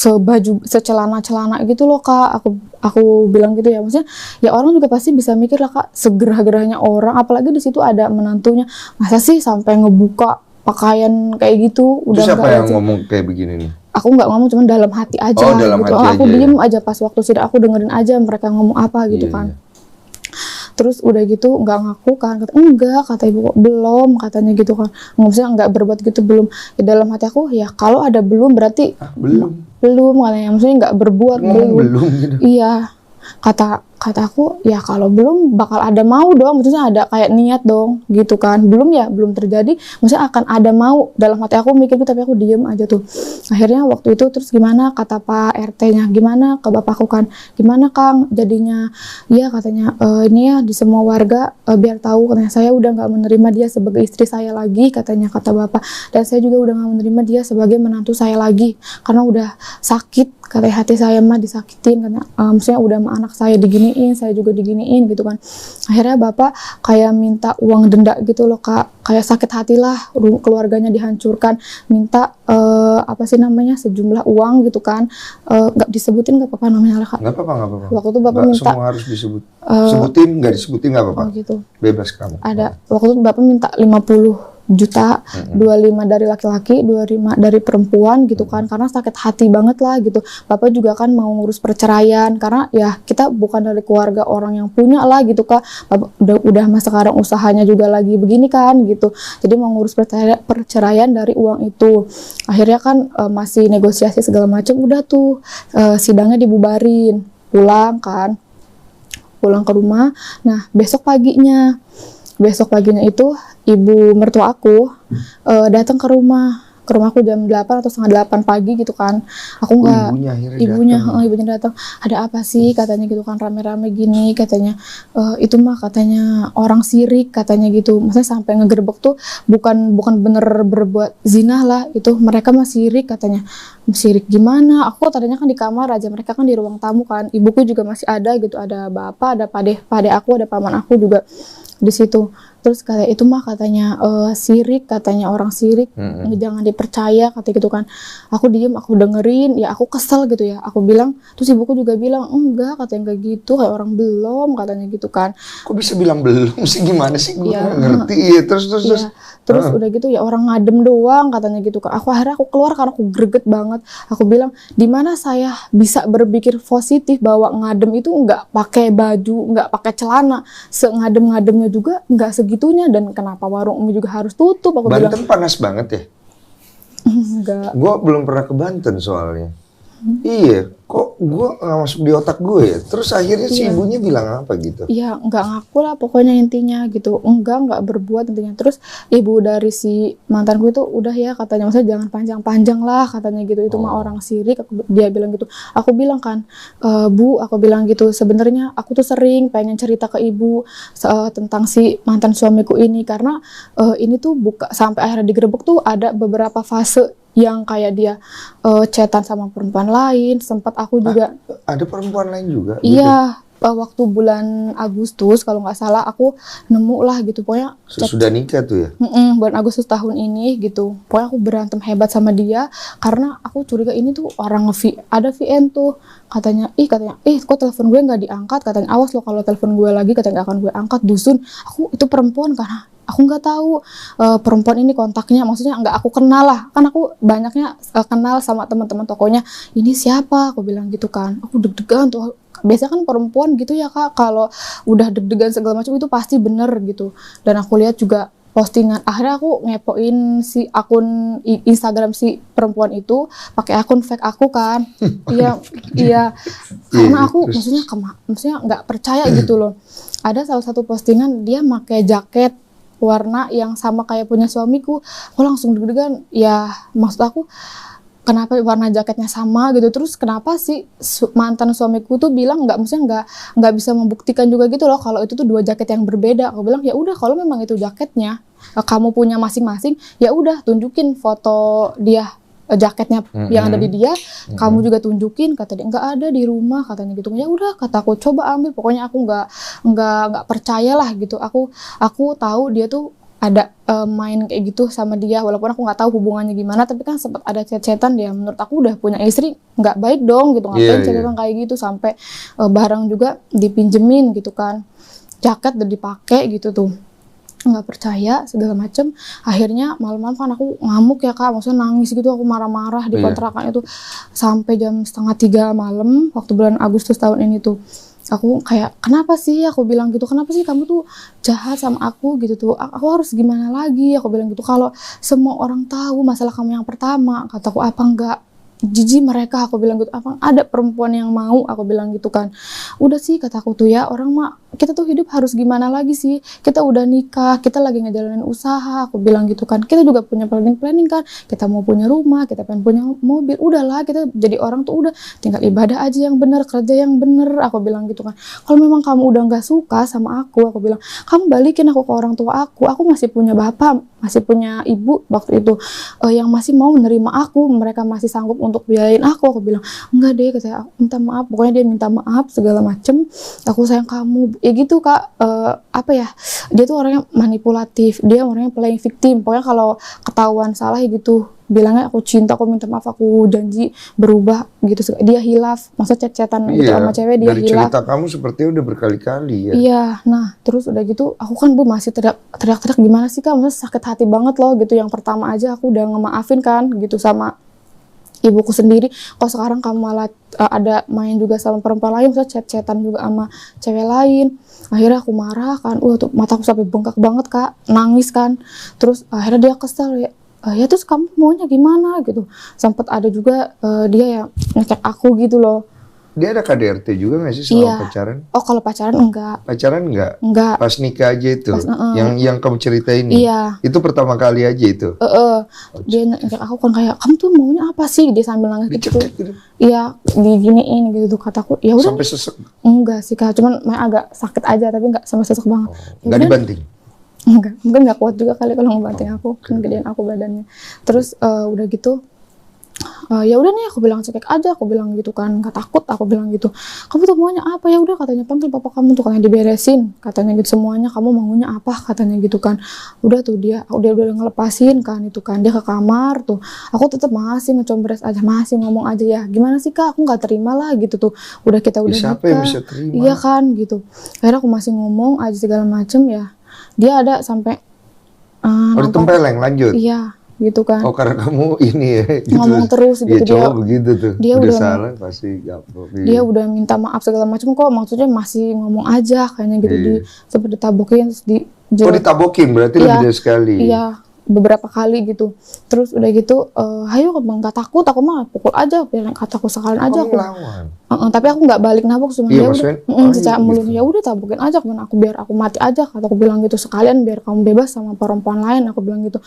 secelana-celana gitu loh Kak. Aku bilang gitu ya, maksudnya ya orang juga pasti bisa mikir lah Kak, segerah-gerahnya orang, apalagi di situ ada menantunya, masa sih sampai ngebuka pakaian kayak gitu. Udah. Terus siapa yang ngomong kayak begini nih? Aku nggak ngomong, cuman dalam hati aja gitu. Aku diem aja pas waktu sidang, aku dengerin aja mereka ngomong apa gitu kan. Terus udah gitu nggak ngaku kan, enggak, kata ibu belum, katanya gitu kan, maksudnya nggak berbuat gitu belum. Ya dalam hati aku ya kalau ada belum berarti belum katanya, maksudnya nggak berbuat belum gitu. Iya, kata aku ya kalau belum bakal ada mau dong, maksudnya ada kayak niat dong gitu kan. Belum ya belum terjadi, maksudnya akan ada mau. Dalam hati aku mikir gitu, tapi aku diem aja tuh. Akhirnya waktu itu terus gimana, kata Pak RT-nya, gimana ke bapakku kan, gimana Kang jadinya? Iya katanya ini ya di semua warga biar tahu, katanya saya udah nggak menerima dia sebagai istri saya lagi, katanya, kata bapak, dan saya juga udah nggak menerima dia sebagai menantu saya lagi karena udah sakit, katanya hati saya mah disakitin, karena maksudnya udah sama anak saya digini diginiin, saya juga diginiin gitu kan. Akhirnya bapak kayak minta uang denda gitu loh kak, kayak sakit hati lah, keluarganya dihancurkan, minta apa sih namanya, sejumlah uang gitu kan. Nggak disebutin nggak apa-apa namanya lah kak. Nggak apa-apa. Waktu itu bapak Nggak minta semua harus disebut. Sebutin, nggak disebutin nggak apa-apa. oh gitu. Bebas kamu. Ada waktu itu bapak minta 50 juta, 25 dari laki-laki, 25 dari perempuan gitu kan, karena sakit hati banget lah gitu. Bapak juga kan mau ngurus perceraian karena ya kita bukan dari keluarga orang yang punya lah gitu kak. Bapak udah mas sekarang usahanya juga lagi begini kan gitu, jadi mau ngurus perceraian dari uang itu. Akhirnya kan masih negosiasi segala macam, udah tuh sidangnya dibubarin, pulang ke rumah. Nah besok paginya itu ibu mertua aku datang ke rumahku jam 8 atau setengah 8 pagi gitu kan. Aku nggak, ibunya datang. Ada apa sih katanya gitu kan, rame-rame gini katanya. Itu mah katanya orang sirik katanya gitu. Maksudnya sampai ngegerebek tuh bukan bener berbuat zina lah, itu mereka mah sirik katanya. Sirik gimana? Aku tadinya kan di kamar aja, mereka kan di ruang tamu kan. Ibuku juga masih ada gitu, ada bapak, ada pade aku, ada paman aku juga di situ. Terus kayak itu mah katanya sirik, katanya orang sirik, jangan dipercaya kata gitu kan. Aku diem, aku dengerin, ya aku kesel gitu ya. Aku bilang, terus ibuku juga bilang enggak, katanya enggak gitu, kayak orang belum katanya gitu kan. Kok bisa bilang belum sih, gimana sih, gue Ya, nggak ngerti ya. Terus udah gitu ya orang ngadem doang katanya gitu kan. Akhirnya aku keluar karena aku greget banget. Aku bilang, di mana saya bisa berpikir positif bahwa ngadem itu nggak pakai baju, nggak pakai celana, sengadem-ngademnya juga nggak segitunya, dan kenapa warung Umi juga harus tutup? Aku Banten bilang panas banget ya? enggak. Gue belum pernah ke Banten soalnya. Iya, kok gue nggak masuk di otak gue ya. Terus akhirnya si ibunya bilang apa gitu? Iya, nggak ngaku lah pokoknya intinya gitu. Nggak berbuat intinya. Terus ibu dari si mantanku itu udah ya katanya, maksudnya jangan panjang-panjang lah katanya gitu. Itu mah orang sirik. Dia bilang gitu. Aku bilang kan, Bu, aku bilang gitu. Sebenarnya aku tuh sering pengen cerita ke ibu tentang si mantan suamiku ini, karena ini tuh sampai akhirnya digerebek tuh ada beberapa fase yang kayak dia chatan sama perempuan lain. Sempat aku juga ada perempuan lain juga? Iya, waktu bulan Agustus kalau nggak salah aku nemu lah gitu, pokoknya Sudah nikah tuh ya? bulan Agustus tahun ini gitu. Pokoknya aku berantem hebat sama dia karena aku curiga ini tuh orang ada VN tuh katanya kok telepon gue nggak diangkat, katanya awas lo kalau telepon gue lagi katanya nggak akan gue angkat, dusun. Aku itu perempuan karena aku nggak tahu perempuan ini kontaknya, maksudnya nggak aku kenal lah, kan aku banyaknya kenal sama teman-teman tokonya. Ini siapa? Aku bilang gitu kan. Aku deg-degan tuh. Biasanya kan perempuan gitu ya kak, kalau udah deg-degan segala macam itu pasti bener gitu. Dan aku lihat juga postingan, akhirnya aku ngepoin si akun Instagram si perempuan itu pakai akun fake aku kan. iya karena aku maksudnya nggak percaya gitu loh. Ada salah satu postingan dia pakai jaket warna yang sama kayak punya suamiku. Aku langsung deg-degan, ya maksud aku kenapa warna jaketnya sama gitu, terus kenapa sih mantan suamiku tuh bilang maksudnya nggak bisa membuktikan juga gitu loh kalau itu tuh dua jaket yang berbeda. Aku bilang ya udah kalau memang itu jaketnya kamu punya masing-masing, ya udah tunjukin foto dia jaketnya yang ada di dia, kamu juga tunjukin. Kata dia nggak ada di rumah katanya gitu. Ya udah, kata aku coba ambil, pokoknya aku nggak percaya lah gitu. Aku tahu dia tuh ada main kayak gitu sama dia, walaupun aku nggak tahu hubungannya gimana, tapi kan sempat ada chat-chatan. Dia menurut aku udah punya istri, nggak baik dong gitu, ngapain chat-chatan kayak gitu, sampai barang juga dipinjemin gitu kan, jaket udah dipakai gitu tuh. Nggak percaya segala macem. Akhirnya malam-malam kan aku ngamuk ya kak, maksudnya nangis gitu, aku marah-marah di kontrakan itu sampai jam 2:30 malam waktu bulan Agustus tahun ini tuh. Aku kayak, kenapa sih, aku bilang gitu, kenapa sih kamu tuh jahat sama aku gitu tuh, aku harus gimana lagi, aku bilang gitu. Kalau semua orang tahu masalah kamu yang pertama, kataku, apa enggak jijik mereka, aku bilang gitu, apa ada perempuan yang mau, aku bilang gitu kan. Udah sih kataku tuh ya, orang mah kita tuh hidup harus gimana lagi sih, kita udah nikah, kita lagi ngejalanin usaha, aku bilang gitu kan, kita juga punya planning kan, kita mau punya rumah, kita pengen punya mobil, udahlah kita jadi orang tuh udah tinggal ibadah aja yang bener, kerja yang bener, aku bilang gitu kan. Kalau memang kamu udah nggak suka sama aku bilang, kamu balikin aku ke orang tua aku masih punya bapak, masih punya ibu waktu itu yang masih mau menerima aku, mereka masih sanggup untuk biayain aku bilang enggak deh, katanya aku minta maaf, pokoknya dia minta maaf segala macem, aku sayang kamu ya gitu Kak. Apa ya, dia tuh orangnya manipulatif, dia orangnya playing victim, pokoknya kalau ketahuan salah ya gitu bilangnya aku cinta, aku minta maaf, aku janji berubah gitu. Dia hilaf, masa chat-chatan gitu sama cewek, dia dari hilaf. cerita kamu sepertinya udah berkali-kali ya. Iya, nah terus udah gitu aku kan Bu masih teriak-teriak gimana sih Kak, maksudnya sakit hati banget loh gitu. Yang pertama aja aku udah ngemaafin kan gitu sama ibuku sendiri, kok sekarang kamu malah ada main juga sama perempuan lain, misalnya chat-chatan juga sama cewek lain. Akhirnya aku marah kan, tuh mataku sampai bengkak banget Kak, nangis kan. Terus akhirnya dia kesel ya terus kamu maunya gimana gitu. Sempat ada juga dia yang ngecek aku gitu loh. Dia ada KDRT juga nggak sih selama pacaran? Oh kalau pacaran enggak. Pacaran enggak? Enggak. Pas nikah aja itu? Yang kamu ceritain ini? Iya. Itu pertama kali aja itu? Dia ngecek aku kan kayak, kamu tuh maunya apa sih? Dia sambil nangis gitu. Iya, diginiin gitu kataku. Ya udah. Sampai sesek? Enggak sih Kak, cuman agak sakit aja tapi enggak sampai sesek banget. Enggak dibanting? Enggak, mungkin enggak kuat juga kali kalau ngebanting aku, kan gedean aku badannya. Terus udah gitu ya udah nih aku bilang cekek aja, aku bilang gitu kan, nggak takut, aku bilang gitu. Kamu tuh maunya apa? Ya udah katanya panggil papa kamu tuh, katanya diberesin, katanya gitu semuanya, kamu maunya apa katanya gitu kan. Udah tuh dia udah ngelepasin kan itu kan, dia ke kamar tuh. Aku tetap masih ngecombres aja, masih ngomong aja ya. Gimana sih Kak? Aku nggak terima lah gitu tuh. Udah kita udah nikah. Siapa yang bisa terima? Iya kan gitu. Akhirnya aku masih ngomong aja segala macem ya. Dia ada sampai ditempeleng lanjut. Iya. Gitu kan. Oh karena kamu ini ya gitu. Ngomong terus gitu. Ya cowok begitu tuh. Dia udah salah pasti gampang. Dia udah minta maaf segala macam, kok maksudnya masih ngomong aja kayaknya gitu. Seperti ditabokin terus ditabokin berarti lebih dari sekali. Iya, beberapa kali gitu. Terus udah gitu ayo Bang, nggak takut, aku mah pukul aja, bilang kataku sekalian aja aku. Tapi aku nggak balik nabok, cuma ya udah secara mulutnya ya udah tabokin aja kan, aku biar aku mati aja, kataku bilang gitu, sekalian biar kamu bebas sama perempuan lain, aku bilang gitu.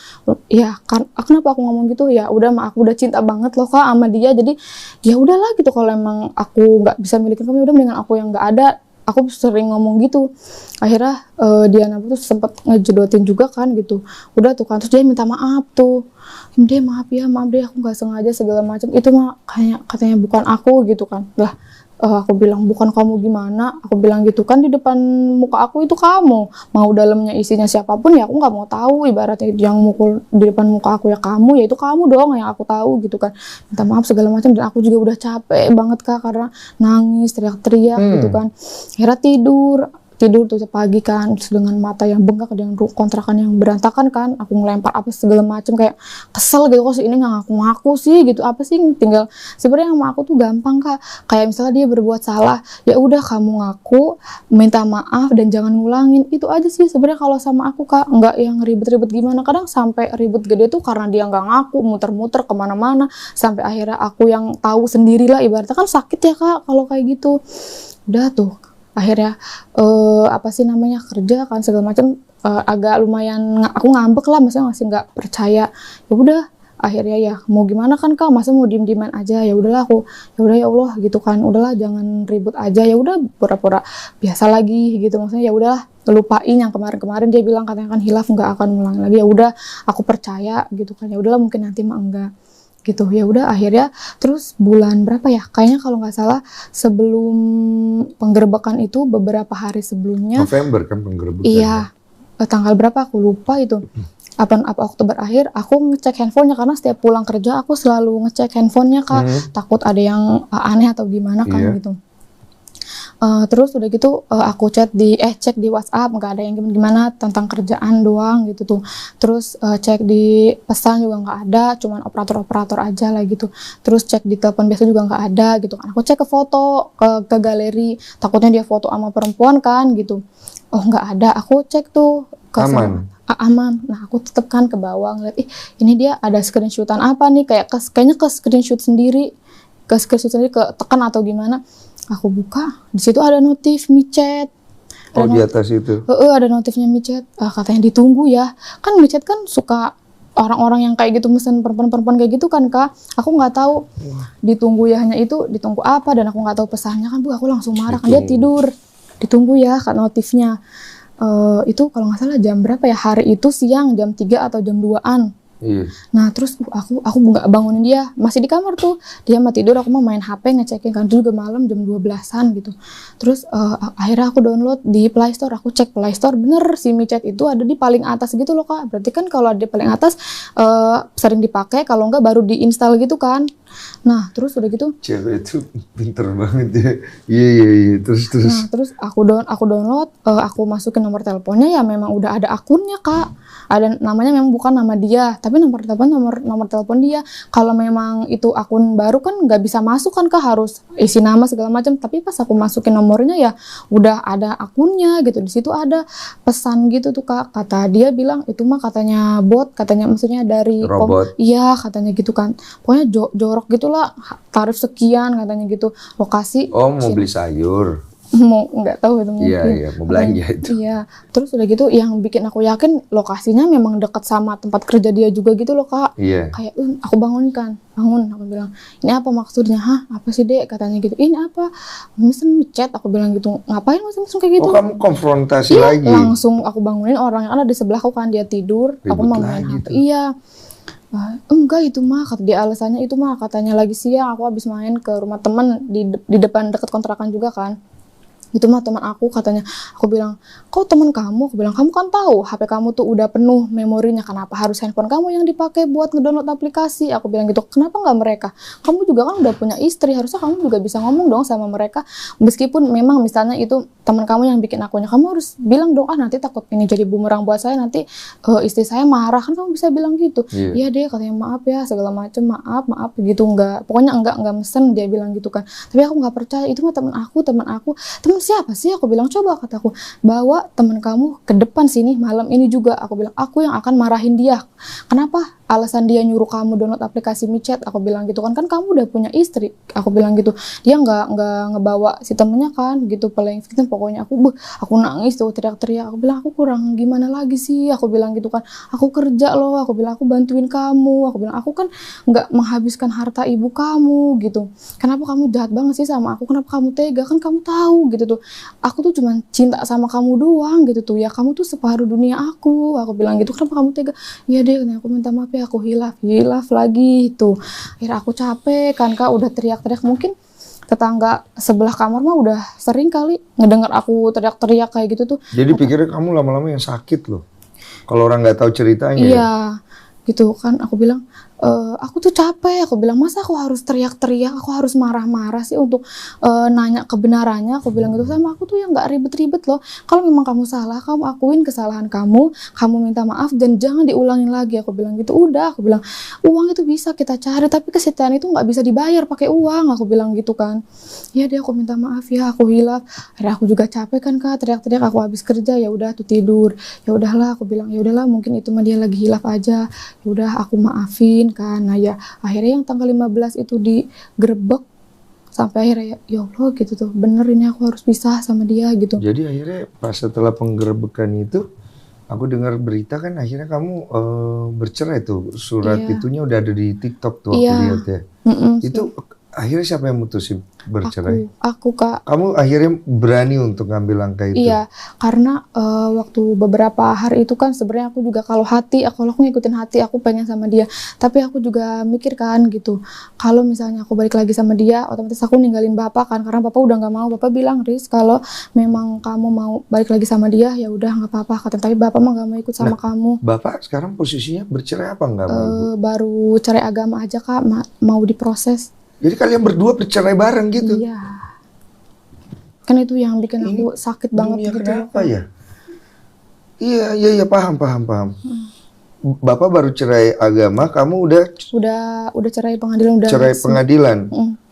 Ya kan, kenapa aku ngomong gitu? Ya udah mah aku udah cinta banget loh Kak sama dia, jadi ya udahlah gitu, kalau emang aku nggak bisa milikin kamu, udah mendingan aku yang nggak ada. Aku sering ngomong gitu. Akhirnya Diana tuh sempet ngejedotin juga kan gitu. Udah tuh kan, terus dia minta maaf tuh. Dia maaf deh, aku nggak sengaja segala macam. Itu mah kayak katanya bukan aku gitu kan. Lah aku bilang bukan kamu gimana? Aku bilang gitu kan, di depan muka aku itu kamu. Mau dalamnya isinya siapapun ya aku nggak mau tahu. Ibaratnya yang mukul di depan muka aku ya kamu, ya itu kamu dong yang aku tahu gitu kan. Minta maaf segala macam, dan aku juga udah capek banget Kak karena nangis teriak-teriak gitu kan. Akhirnya tidur tuh pagi kan, terus dengan mata yang bengkak, dengan kontrakan yang berantakan kan, aku ngelempar apa segala macam, kayak kesel gitu, kok si ini nggak ngaku-ngaku sih gitu, apa sih, tinggal sebenarnya sama aku tuh gampang Kak, kayak misalnya dia berbuat salah, ya udah kamu ngaku, minta maaf dan jangan ngulangin, itu aja sih sebenarnya kalau sama aku Kak, nggak yang ribet-ribet gimana. Kadang sampai ribet gede tuh karena dia nggak ngaku, muter-muter kemana-mana, sampai akhirnya aku yang tahu sendirilah, ibaratnya kan sakit ya Kak kalau kayak gitu. Udah tuh akhirnya kerja kan segala macam, agak lumayan aku ngambek lah, maksudnya masih nggak percaya. Ya udah akhirnya ya mau gimana kan Kak, masa mau diem-dieman aja, ya udahlah aku, ya udah ya Allah gitu kan, udahlah jangan ribut aja, ya udah pura-pura biasa lagi gitu, maksudnya ya udahlah lupain yang kemarin-kemarin dia bilang katanya kan hilaf nggak akan ngulang lagi, ya udah aku percaya gitu kan, ya udahlah mungkin nanti mah enggak gitu. Ya udah akhirnya terus bulan berapa ya, kayaknya kalau nggak salah sebelum penggerebekan itu, beberapa hari sebelumnya, November kan penggerebekan. Iya, tanggal berapa aku lupa itu, apa Oktober akhir, aku ngecek handphonenya karena setiap pulang kerja aku selalu ngecek handphonenya Kak, takut ada yang aneh atau gimana kan gitu. Terus udah gitu aku cek di WhatsApp, nggak ada yang gimana tentang kerjaan doang gitu tuh. Terus cek di pesan juga nggak ada, cuman operator aja lah gitu. Terus cek di telepon biasa juga nggak ada gitu kan. Aku cek ke foto, ke galeri, takutnya dia foto sama perempuan kan gitu. Oh nggak ada, aku cek tuh ke aman. Nah aku tetep kan ke bawah ngeliat, ini dia ada screenshotan apa nih, kayaknya ke screenshot sendiri, ke tekan atau gimana. Aku buka, di situ ada notif micet. Di atas itu? Ada notifnya micet. Katanya ditunggu ya. Kan micet kan suka orang-orang yang kayak gitu, mesen perempuan-perempuan kayak gitu kan Kak. Aku nggak tahu ditunggu ya, hanya itu ditunggu apa, dan aku nggak tahu pesannya kan Bu. Aku langsung marah kan, dia tidur. Ditunggu ya Kak notifnya. itu kalau nggak salah jam berapa ya, hari itu siang jam 3 atau jam 2-an. Iya. Nah terus aku nggak bangunin dia, masih di kamar tuh, dia mau tidur, aku mau main HP ngecekin kan, itu juga malam jam 12-an gitu. Terus akhirnya aku download di Play Store, aku cek Play Store, bener si micet itu ada di paling atas gitu loh Kak. Berarti kan kalau ada di paling atas sering dipakai, kalau nggak baru diinstal gitu kan. Nah terus udah gitu, Cewek itu pinter banget ya. Iya. Terus. nah terus aku download, aku masukin nomor teleponnya, ya memang udah ada akunnya Kak. Ada namanya, memang bukan nama dia, tapi nomor telepon dia. Kalau memang itu akun baru kan nggak bisa masuk kan Kak, harus isi nama segala macam. Tapi pas aku masukin nomornya ya udah ada akunnya gitu. Di situ ada pesan gitu tuh Kak. Kata dia bilang itu mah katanya bot, katanya maksudnya dari Robot. iya katanya gitu kan. Pokoknya jorok gitulah, tarif sekian katanya gitu. Lokasi Oh, mau beli sayur. mau nggak tahu itu mungkin. Iya, mau belanja itu. Iya, terus udah gitu yang bikin aku yakin lokasinya memang dekat sama tempat kerja dia juga gitu loh Kak. Iya. Kayak aku bangun, aku bilang ini apa maksudnya, hah apa sih Dek, katanya gitu, ini apa mesen chat, aku bilang gitu, ngapain mesen kayak gitu. Oh, kamu konfrontasi Iya, lagi. langsung aku bangunin orang yang ada di sebelahku kan, dia tidur, aku Ribut mau main lagi HP. tuh. Iya. Enggak itu mah, kata dia alasannya itu mah katanya lagi siang, aku habis main ke rumah teman di depan dekat kontrakan juga kan. Itu mah teman aku katanya. Aku bilang, kok teman kamu? Aku bilang, kamu kan tahu HP kamu tuh udah penuh memorinya, kenapa harus handphone kamu yang dipakai buat ngedownload aplikasi? Aku bilang gitu, kenapa nggak mereka? Kamu juga kan udah punya istri, harusnya kamu juga bisa ngomong dong sama mereka. Meskipun memang misalnya itu teman kamu yang bikin akunnya, kamu harus bilang dong, nanti takut ini jadi bumerang buat saya, nanti istri saya marah, kan kamu bisa bilang gitu. Iya deh, katanya maaf ya, segala macam, maaf gitu, pokoknya enggak mesen, dia bilang gitu kan. Tapi aku nggak percaya, itu mah teman aku, teman siapa sih? Aku bilang, coba kataku, bawa teman kamu ke depan sini malam ini juga. Aku bilang, aku yang akan marahin dia. Kenapa? Alasan dia nyuruh kamu download aplikasi micet. Aku bilang gitu kan kamu udah punya istri. Aku bilang gitu. Dia nggak ngebawa si temennya kan gitu, playing victim. Pokoknya aku nangis tuh, teriak-teriak. Aku bilang, aku kurang gimana lagi sih? Aku bilang gitu kan. Aku kerja loh. Aku bilang, aku bantuin kamu. Aku bilang, aku kan nggak menghabiskan harta ibu kamu gitu. Kenapa kamu jahat banget sih sama aku? Kenapa kamu tega? Kan kamu tahu gitu tuh. Aku tuh cuma cinta sama kamu doang gitu tuh. Ya kamu tuh separuh dunia aku. Aku bilang gitu. Kenapa kamu tega? Iya deh, aku minta maaf ya. Aku hilaf lagi itu. Akhirnya aku capek kan Kak, udah teriak-teriak. Mungkin tetangga sebelah kamar mah udah sering kali ngedengar aku teriak-teriak kayak gitu tuh. Jadi pikirnya kamu lama-lama yang sakit loh. Kalau orang nggak tahu ceritanya. Iya, gitu kan. Aku bilang, aku tuh capek. Aku bilang, masa aku harus teriak-teriak, aku harus marah-marah sih untuk nanya kebenarannya. Aku bilang gitu sama aku tuh yang nggak ribet-ribet loh. Kalau memang kamu salah, kamu akuin kesalahan kamu minta maaf dan jangan diulangin lagi. Aku bilang gitu. Udah, aku bilang uang itu bisa kita cari, tapi kesetiaan itu nggak bisa dibayar pakai uang. Aku bilang gitu kan. Ya dia, aku minta maaf ya, aku hilaf. Akhirnya aku juga capek kan Kak, teriak-teriak. Aku habis kerja, ya udah tuh tidur. Ya udahlah, aku bilang ya udahlah, mungkin itu mah dia lagi hilaf aja. Ya udah, aku maafin kan. Nah ya akhirnya yang tanggal 15 itu digerebek, sampai akhirnya ya Allah gitu tuh, bener ini aku harus pisah sama dia gitu. Jadi akhirnya pas setelah penggerebekan itu, aku dengar berita kan akhirnya kamu bercerai tuh, surat itunya udah ada di TikTok tuh, aku lihat ya. Itu akhirnya siapa yang mutusin bercerai? Aku Kak. Kamu akhirnya berani untuk ngambil langkah itu? Iya, karena waktu beberapa hari itu kan sebenarnya aku juga kalau aku ngikutin hati, aku pengen sama dia. Tapi aku juga mikir kan gitu, kalau misalnya aku balik lagi sama dia, otomatis aku ninggalin bapak kan, karena bapak udah nggak mau. Bapak bilang, Riz, kalau memang kamu mau balik lagi sama dia, ya udah nggak apa-apa. Tapi bapak mah nggak mau ikut sama kamu. Bapak sekarang posisinya bercerai apa nggak mau? Baru cerai agama aja Kak, mau diproses. Jadi kalian berdua bercerai bareng gitu? Iya. Kan itu yang bikin aku sakit banget gitu. Kenapa ya? Iya, paham. Bapak baru cerai agama, kamu udah cerai pengadilan, cerai pengadilan.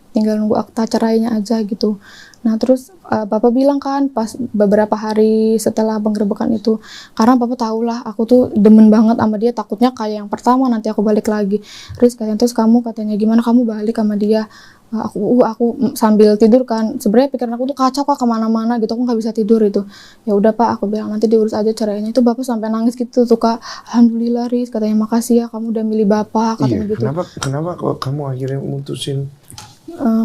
Tinggal nunggu akta cerainya aja gitu. Nah terus Bapak bilang kan pas beberapa hari setelah penggerebekan itu, karena Bapak tahu lah aku tuh demen banget sama dia, takutnya kayak yang pertama nanti aku balik lagi. Terus kamu katanya gimana kamu balik sama dia? Aku sambil tidur kan, sebenarnya pikiran aku tuh kacau Kak, kemana-mana gitu, aku nggak bisa tidur itu. Ya udah Pak, aku bilang nanti diurus aja cerainya. Itu Bapak sampai nangis gitu tuh Kak. Alhamdulillah Riz, katanya makasih ya kamu udah milih Bapak, katanya gitu. Kenapa kalau kamu akhirnya mutusin?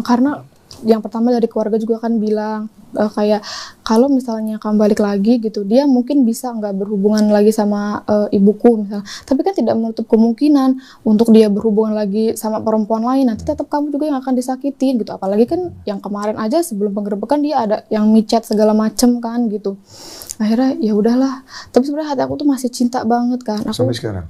Karena yang pertama dari keluarga juga kan bilang kayak kalau misalnya kamu balik lagi gitu, dia mungkin bisa nggak berhubungan lagi sama ibuku misalnya, tapi kan tidak menutup kemungkinan untuk dia berhubungan lagi sama perempuan lain, nanti tetap kamu juga yang akan disakitin gitu. Apalagi kan yang kemarin aja sebelum penggerebekan dia ada yang micet segala macem kan gitu. Akhirnya ya udahlah, tapi sebenarnya hati aku tuh masih cinta banget kan. Aku Sampai sekarang?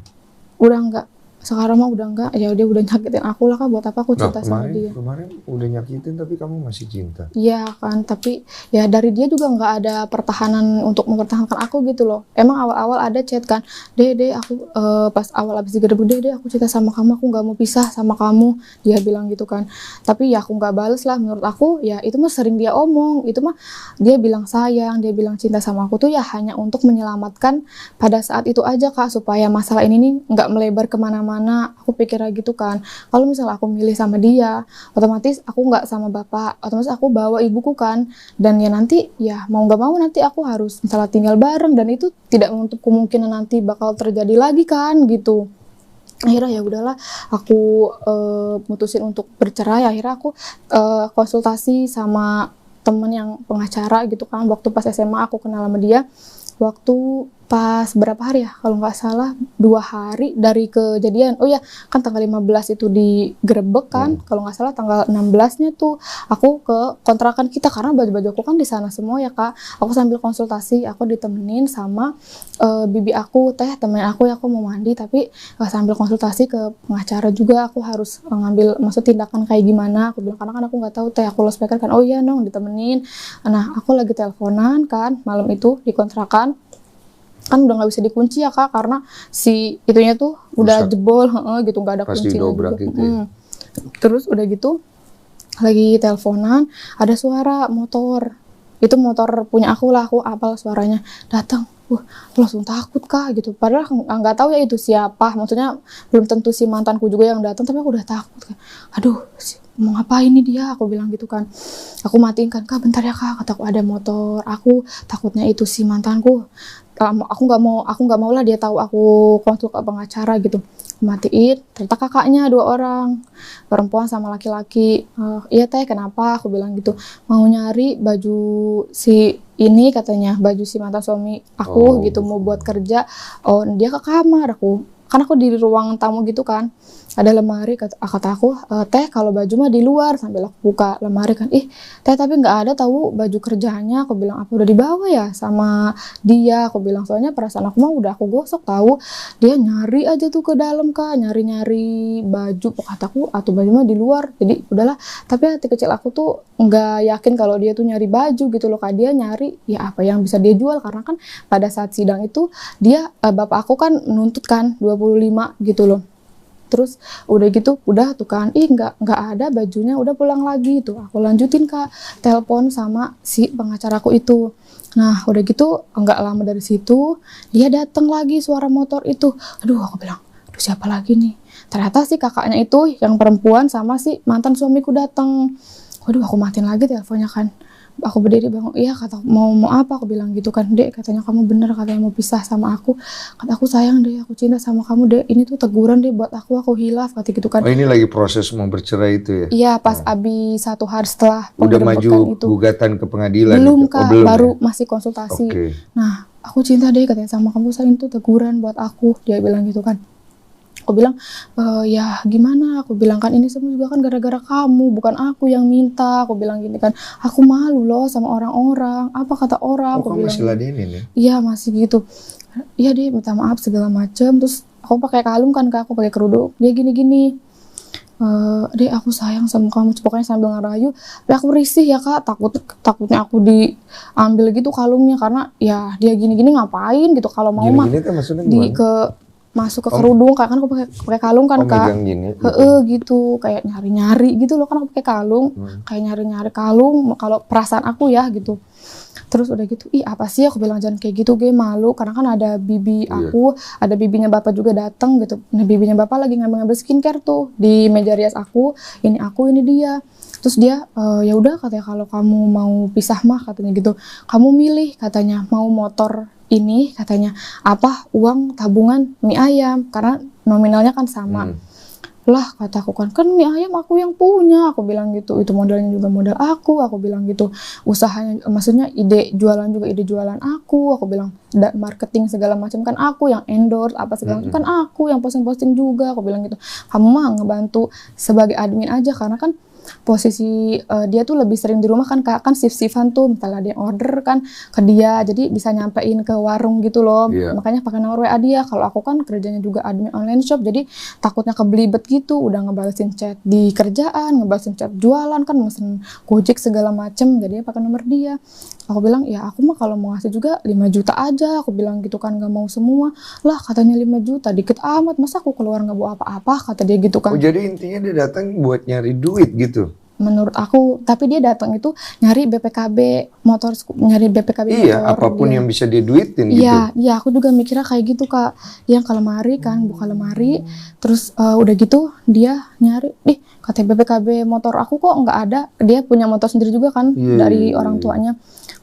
udah enggak, sekarang mah udah enggak, ya dia udah nyakitin aku lah Kak, buat apa aku cinta sama dia. Kemarin udah nyakitin tapi kamu masih cinta. Iya kan, tapi ya dari dia juga nggak ada pertahanan untuk mempertahankan aku gitu loh. Emang awal-awal ada chat kan, Dede aku pas awal abis digerebek, Dede aku cinta sama kamu, aku nggak mau pisah sama kamu, dia bilang gitu kan. Tapi ya aku nggak bales lah, menurut aku ya itu mah sering dia omong, itu mah dia bilang sayang, dia bilang cinta sama aku tuh ya hanya untuk menyelamatkan pada saat itu aja Kak, supaya masalah ini nih nggak melebar kemana-mana. Aku pikirnya gitu kan, kalau misalnya aku milih sama dia, otomatis aku nggak sama bapak, otomatis aku bawa ibuku kan, dan ya nanti ya mau nggak mau nanti aku harus misalnya tinggal bareng, dan itu tidak menutup kemungkinan nanti bakal terjadi lagi kan gitu. Akhirnya ya udahlah, aku mutusin untuk bercerai. Akhirnya aku konsultasi sama temen yang pengacara gitu kan, waktu pas SMA aku kenal sama dia, waktu pas berapa hari ya, kalau nggak salah 2 hari dari kejadian. Oh ya, kan tanggal 15 itu digerebek kan, kalau nggak salah tanggal 16-nya tuh aku ke kontrakan kita, karena baju-baju aku kan di sana semua ya Kak. Aku sambil konsultasi, aku ditemenin sama bibi aku, temen aku ya, aku mau mandi, tapi sambil konsultasi ke pengacara juga, aku harus ngambil maksud tindakan kayak gimana. Aku bilang, karena kan aku nggak tahu aku loudspeaker kan. Oh iya Nong, ditemenin. Nah aku lagi teleponan kan malam itu di kontrakan, kan udah nggak bisa dikunci ya Kak, karena si itunya tuh udah jebol gitu, nggak ada kuncinya juga. Gitu ya. Terus udah gitu lagi teleponan, ada suara motor, itu motor punya aku lah, aku apal suaranya, datang. Langsung takut Kak gitu, padahal nggak tahu ya itu siapa, maksudnya belum tentu si mantanku juga yang datang, tapi aku udah takut kan. Aduh, mau ngapain nih dia, aku bilang gitu kan. Aku matiin kan, Kak bentar ya Kak, kataku ada motor, aku takutnya itu si mantanku. Aku nggak mau lah dia tahu aku konsul ke pengacara gitu. Matiin, ternyata kakaknya 2 orang, perempuan sama laki-laki. Iya teh, kenapa, aku bilang gitu, mau nyari baju si ini, katanya baju si mantan suami aku gitu, mau buat kerja. Oh dia ke kamar, kan aku di ruang tamu gitu kan, ada lemari, kata aku, teh kalau baju mah di luar, sambil aku buka lemari kan, teh tapi nggak ada tahu baju kerjanya. Aku bilang, apa udah dibawa ya sama dia, aku bilang, soalnya perasaan aku mah udah aku gosok tahu, dia nyari aja tuh ke dalam Kak, nyari baju, kataku atau baju mah di luar. Jadi udahlah, tapi hati kecil aku tuh nggak yakin kalau dia tuh nyari baju gitu loh Kak, dia nyari ya apa yang bisa dia jual, karena kan pada saat sidang itu dia bapak aku kan menuntut kan 25 gitu loh. Terus udah gitu, udah tuh kan, nggak ada bajunya, udah pulang lagi tuh. Aku lanjutin Kak, telepon sama si pengacaraku itu. Nah udah gitu, nggak lama dari situ dia datang lagi, suara motor itu. Aduh, aku bilang, aduh siapa lagi nih? Ternyata si kakaknya itu yang perempuan sama si mantan suamiku datang. Waduh, aku matiin lagi teleponnya kan. Aku berdiri bangun, iya kata mau apa, aku bilang gitu kan, Dek katanya kamu bener, katanya mau pisah sama aku, kata aku sayang deh, aku cinta sama kamu Dek, ini tuh teguran deh buat aku hilaf, kata gitu kan. Oh ini lagi proses mau bercerai itu ya? Iya, pas abis 1 hari setelah udah maju itu. Gugatan ke pengadilan? Belum itu? Kak, belum, baru ya? masih konsultasi. Nah aku cinta deh katanya sama kamu, sayang, itu teguran buat aku, dia bilang gitu kan. Aku bilang, ya gimana, aku bilang kan ini semua juga kan gara-gara kamu, bukan aku yang minta, aku bilang gini kan, aku malu loh sama orang-orang, apa kata orang. Aku kamu bilang, masih ladenin ya? Iya masih gitu, iya deh minta maaf segala macem. Terus aku pakai kalung kan Kak, aku pakai kerudung, dia gini-gini, Dek aku sayang sama kamu, pokoknya sambil ngerayu. Tapi aku risih ya Kak, takutnya aku diambil gitu kalungnya, karena ya dia gini-gini ngapain gitu, kalau mau mah masuk ke kerudung Kak, kan aku pakai kalung kan Kak, gitu kayak nyari-nyari gitu loh, kan aku pakai kalung, kayak nyari-nyari kalung kalau perasaan aku ya gitu. Terus udah gitu, apa sih, aku bilang jangan kayak gitu, gue malu, karena kan ada bibi aku, ada bibinya bapak juga datang gitu. Nah bibinya bapak lagi ngambil skincare tuh di meja rias aku, ini dia. Terus dia, ya udah katanya, kalau kamu mau pisah mah katanya gitu, kamu milih katanya, mau motor ini katanya, apa uang tabungan mie ayam, karena nominalnya kan sama. Lah kataku kan mie ayam aku yang punya, aku bilang gitu. Itu modalnya juga modal aku bilang gitu. Usahanya, maksudnya ide jualan juga ide jualan aku bilang. Marketing segala macam kan aku yang endorse apa segala macam kan aku yang posting-posting juga, aku bilang gitu. Kamu mah ngebantu sebagai admin aja, karena kan posisi dia tuh lebih sering di rumah kan, Kak, kan shift-shiftan tuh, misalnya ada yang order kan ke dia, jadi bisa nyampein ke warung gitu loh. Makanya pakai nomor WA dia. Kalau aku kan kerjanya juga admin online shop, jadi takutnya kebelibet gitu, udah ngebalesin chat di kerjaan, ngebalesin chat jualan kan, mesen Gojek segala macem, jadinya pakai nomor dia. Aku bilang, ya aku mah kalau mau ngasih juga 5 juta aja, aku bilang gitu kan, gak mau semua. Lah katanya 5 juta, dikit amat, masa aku keluar gak bawa apa-apa, kata dia gitu kan. Oh jadi intinya dia datang buat nyari duit gitu? Menurut aku, tapi dia datang itu nyari BPKB motor, nyari BPKB motor. Iya, apapun yang bisa dia duitin gitu. Iya, aku juga mikirnya kayak gitu, Kak. Dia ke lemari kan, buka lemari, terus udah gitu dia nyari, katanya BPKB motor aku kok nggak ada. Dia punya motor sendiri juga kan, dari orang tuanya.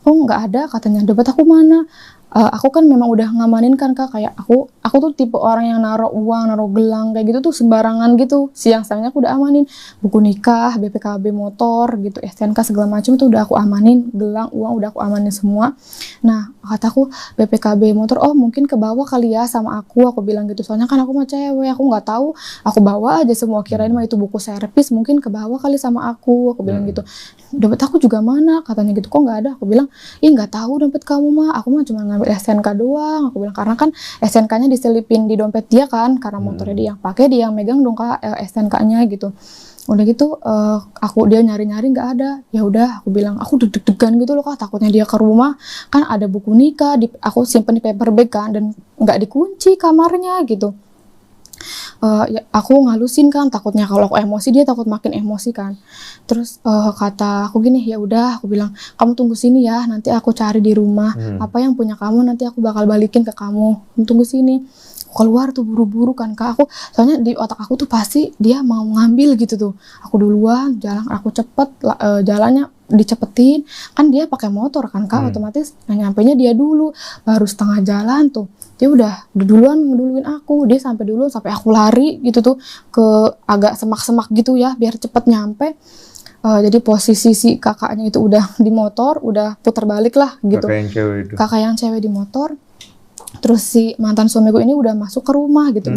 Kok nggak ada, katanya. Dompet aku mana? Aku kan memang udah ngamanin kan, Kak, kayak aku tuh tipe orang yang naruh uang, naruh gelang kayak gitu tuh sembarangan gitu. Siang-siangnya aku udah amanin buku nikah, BPKB motor gitu, STNK segala macam itu udah aku amanin, gelang, uang udah aku amanin semua. Nah, kataku BPKB motor, oh mungkin ke bawah kali ya sama aku bilang gitu. Soalnya kan aku mah cewek, aku nggak tahu, aku bawa aja semua, kirain mah itu buku servis, mungkin ke bawah kali sama aku bilang gitu. Dompet aku juga mana, katanya gitu, kok nggak ada. Aku bilang, ih nggak tahu dompet kamu mah, aku mah cuma ngambil STNK doang, aku bilang, karena kan STNK-nya diselipin di dompet dia kan, karena motornya dia yang pakai, dia yang megang dong, Kak, STNK-nya gitu. Udah gitu dia nyari-nyari nggak ada. Ya udah, aku bilang, aku deg-degan gitu loh, Kak, takutnya dia ke rumah kan ada buku nikah aku simpen di paper bag kan, dan nggak dikunci kamarnya gitu. Ya, aku ngalusin kan, takutnya kalau aku emosi dia takut makin emosi kan. Terus kata aku gini, ya udah, aku bilang, kamu tunggu sini ya, nanti aku cari di rumah apa yang punya kamu, nanti aku bakal balikin ke kamu tunggu sini. Keluar tuh buru-buru kan, Kak, aku soalnya di otak aku tuh pasti dia mau ngambil gitu tuh. Aku duluan jalan, aku cepet jalannya dicepetin kan, dia pakai motor kan, Kak, otomatis nyampenya dia dulu, baru setengah jalan tuh dia udah duluan ngeduluin aku. Dia sampai dulu, sampai aku lari gitu tuh ke agak semak-semak gitu ya biar cepet nyampe. Jadi posisi si kakaknya itu udah di motor, udah putar balik lah gitu, kakak yang cewek di motor. Terus si mantan suamiku ini udah masuk ke rumah gitu.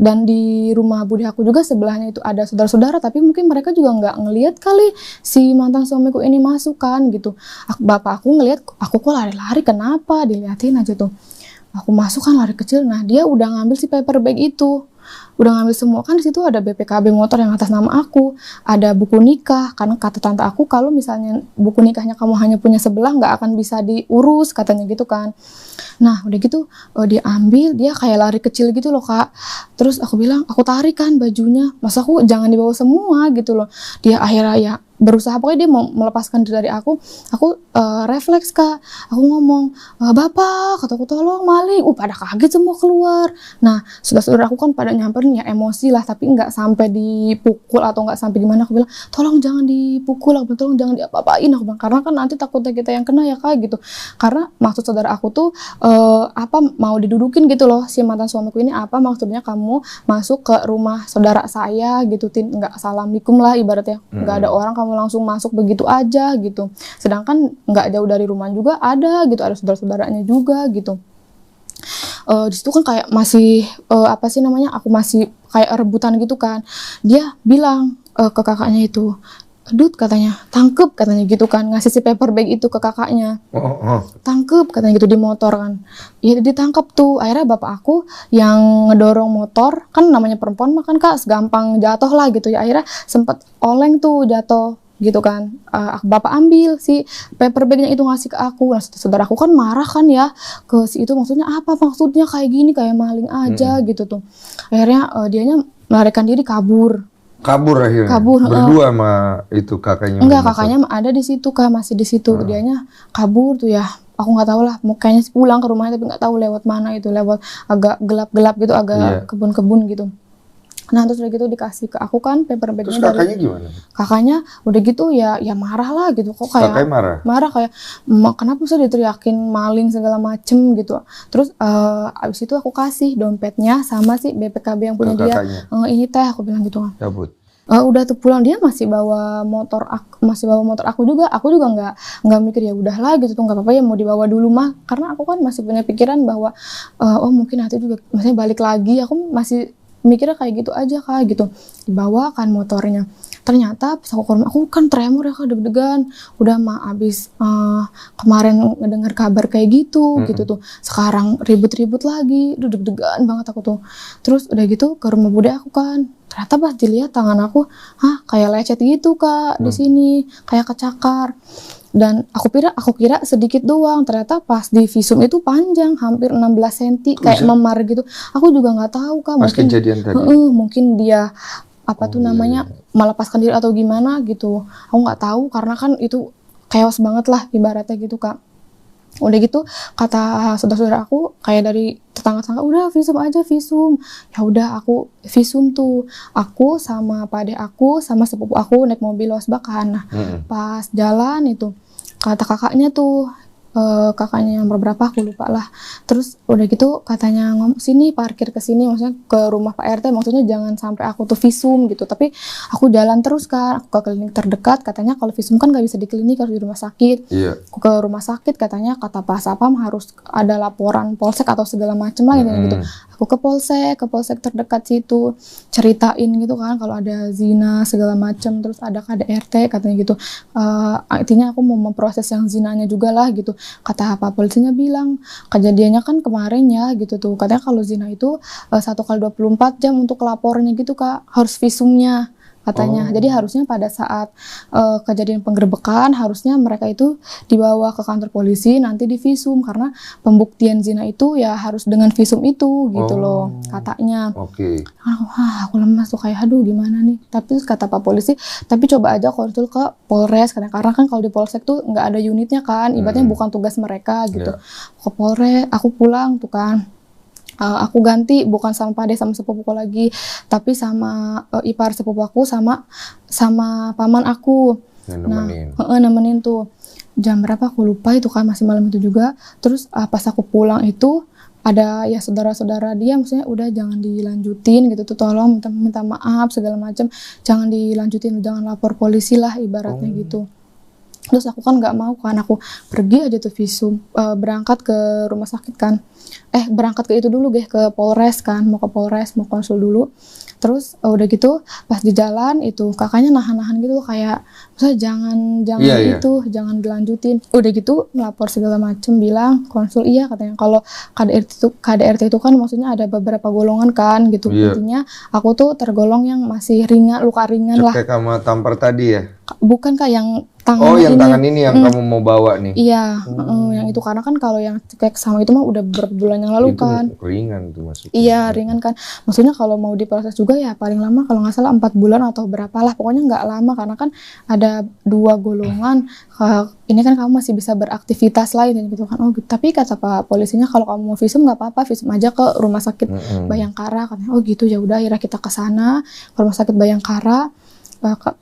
Dan di rumah budi aku juga sebelahnya itu ada saudara-saudara, tapi mungkin mereka juga nggak ngelihat kali si mantan suamiku ini masuk kan gitu. Bapak aku ngelihat aku kok lari-lari, kenapa, diliatin aja tuh. Aku masuk kan lari kecil, nah dia udah ngambil si paper bag itu, udah ngambil semua kan. Di situ ada BPKB motor yang atas nama aku, ada buku nikah, karena kata tante aku kalau misalnya buku nikahnya kamu hanya punya sebelah nggak akan bisa diurus, katanya gitu kan. Nah udah gitu dia ambil, dia kayak lari kecil gitu loh, Kak. Terus aku bilang, aku tarik kan bajunya, masa aku jangan dibawa semua gitu loh. Dia akhirnya ya berusaha, pokoknya dia mau melepaskan diri dari aku refleks, Kak. Aku ngomong, bapak, kataku, tolong maling. Pada kaget semua keluar. Nah saudara-saudara aku kan pada nyamperin, ya emosi lah, tapi nggak sampai dipukul atau nggak sampai gimana. Aku bilang, tolong jangan dipukul, aku bilang, tolong jangan diapa-apain, aku bilang, karena kan nanti takutnya kita yang kena ya, Kak, gitu. Karena maksud saudara aku tuh mau didudukin gitu loh, si mantan suamiku ini, apa maksudnya kamu masuk ke rumah saudara saya gitu, nggak assalamualaikum lah ibaratnya, nggak ada orang kamu langsung masuk begitu aja gitu. Sedangkan nggak jauh dari rumah juga ada gitu, ada saudara-saudaranya juga gitu. Di situ kan kayak masih aku masih kayak rebutan gitu kan. Dia bilang ke kakaknya itu, Dut, katanya, tangkep, katanya gitu kan, ngasih si paper bag itu ke kakaknya. Tangkep, katanya gitu, di motor kan. Ya ditangkep tuh. Akhirnya bapak aku yang ngedorong motor, kan namanya perempuan makan, Kak, segampang jatuh lah gitu ya. Akhirnya sempet oleng tuh, jatuh gitu kan. Bapak ambil si paper bagnya itu ngasih ke aku. Nah saudara aku kan marah kan ya ke si itu, maksudnya apa, maksudnya kayak gini, kayak maling aja gitu tuh. Akhirnya dianya melarikan diri, kabur akhirnya. Berdua sama itu kakaknya. Enggak, kakaknya ada di situ, Kak, masih di situ. Dianya kabur tuh ya. Aku nggak tahu lah, kayaknya pulang ke rumahnya, tapi nggak tahu lewat mana itu, lewat agak gelap-gelap gitu, agak kebun-kebun gitu. Nah terus udah gitu dikasih ke aku kan paper Terus bagnya kakaknya gimana? kakaknya udah gitu ya marah lah gitu kok kayak Kakaknya marah? kayak kenapa bisa diteriakin maling segala macem gitu. Terus abis itu aku kasih dompetnya sama si BPKB yang punya Ke dia. kakaknya? Ini teh aku bilang gitu kan. Cabut. Udah tuh pulang dia masih bawa motor aku juga nggak mikir ya udahlah gitu tuh nggak apa-apa ya mau dibawa dulu mah karena aku kan masih punya pikiran bahwa oh mungkin nanti juga maksudnya balik lagi aku masih mikirnya kayak gitu aja kak gitu dibawa kan motornya ternyata pas aku ke rumah aku kan tremor ya kak deg-degan udah mah abis kemarin ngedengar kabar kayak gitu gitu tuh sekarang ribut-ribut lagi deg-degan banget aku tuh terus udah gitu ke rumah bude aku kan ternyata pas dilihat tangan aku kayak lecet gitu kak di sini kayak kecakar dan aku kira sedikit doang ternyata pas di visum itu panjang hampir 16 cm kayak memar gitu aku juga nggak tahu kak Pas kejadian tadi? mungkin dia namanya melepaskan diri atau gimana gitu aku nggak tahu karena kan itu chaos banget lah ibaratnya gitu kak udah gitu kata saudara-saudara aku kayak dari tetangga-tetangga udah visum ya udah aku visum tuh aku sama pade aku sama sepupu aku naik mobil losbakan nah pas jalan itu kata kakaknya tuh kakaknya yang berapa aku lupa lah terus udah gitu katanya sini parkir ke sini maksudnya ke rumah Pak RT maksudnya jangan sampai aku tuh visum gitu tapi aku jalan terus kan aku ke klinik terdekat katanya kalau visum kan nggak bisa di klinik harus di rumah sakit aku ke rumah sakit katanya kata Pak Sapam harus ada laporan polsek atau segala macem lah gitu aku ke polsek terdekat situ ceritain gitu kan kalau ada zina segala macem terus ada KDRT katanya gitu artinya aku mau memproses yang zinanya juga lah gitu kata Pak polisinya bilang kejadiannya kan kemarin ya gitu tuh katanya kalau zina itu 1 kali 24 jam untuk lapornya gitu kak harus visumnya katanya jadi harusnya pada saat kejadian penggerebekan harusnya mereka itu dibawa ke kantor polisi nanti divisum karena pembuktian zina itu ya harus dengan visum itu gitu loh katanya aku lemas tuh kayak aduh gimana nih tapi kata Pak polisi tapi coba aja konsul ke Polres karena kan kalau di Polsek tuh nggak ada unitnya kan ibaratnya bukan tugas mereka gitu ke Polres aku pulang tuh kan aku ganti bukan sama pade sama sepupuku lagi tapi sama ipar sepupu aku sama paman aku nemenin tuh jam berapa aku lupa itu kan masih malam itu juga terus pas aku pulang itu ada ya saudara-saudara dia maksudnya udah jangan dilanjutin gitu tuh tolong minta maaf segala macam jangan dilanjutin jangan lapor polisi lah ibaratnya gitu terus aku kan nggak mau kan aku pergi aja tuh visum berangkat ke rumah sakit kan berangkat ke itu dulu ke Polres kan mau ke Polres mau konsul dulu terus udah gitu pas di jalan itu kakaknya nahan gitu kayak misalnya jangan dilanjutin udah gitu melapor segala macem bilang konsul katanya kalau KDRT itu kan maksudnya ada beberapa golongan kan gitu intinya aku tuh tergolong yang masih luka ringan lah cekek sama tampar tadi ya bukan kak yang tangan tangan ini yang kamu mau bawa nih yang itu karena kan kalau yang cekek sama itu mah udah beberapa bulan yang lalu itu kan ringan tuh maksudnya ringan kan maksudnya kalau mau diproses juga ya paling lama kalau nggak salah 4 bulan atau berapa lah pokoknya nggak lama karena kan ada 2 golongan ini kan kamu masih bisa beraktivitas lain gitu kan tapi kata Pak polisinya kalau kamu mau visum nggak apa-apa visum aja ke rumah sakit Bayangkara katanya gitu ya udah akhirnya kita ke sana ke rumah sakit Bayangkara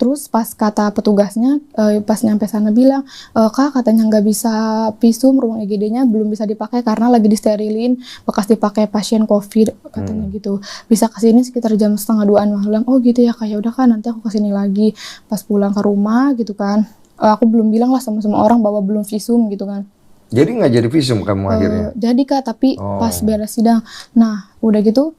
terus pas kata petugasnya pas nyampe sana bilang kak katanya nggak bisa visum ruang IGD-nya belum bisa dipakai karena lagi disterilin bekas dipakai pasien COVID katanya gitu bisa kesini sekitar jam 1:30 malam gitu ya kak ya udah kan nanti aku kesini lagi pas pulang ke rumah gitu kan aku belum bilang lah sama semua orang bahwa belum visum gitu kan jadi nggak jadi visum kamu akhirnya jadi kak tapi pas beres sidang nah udah gitu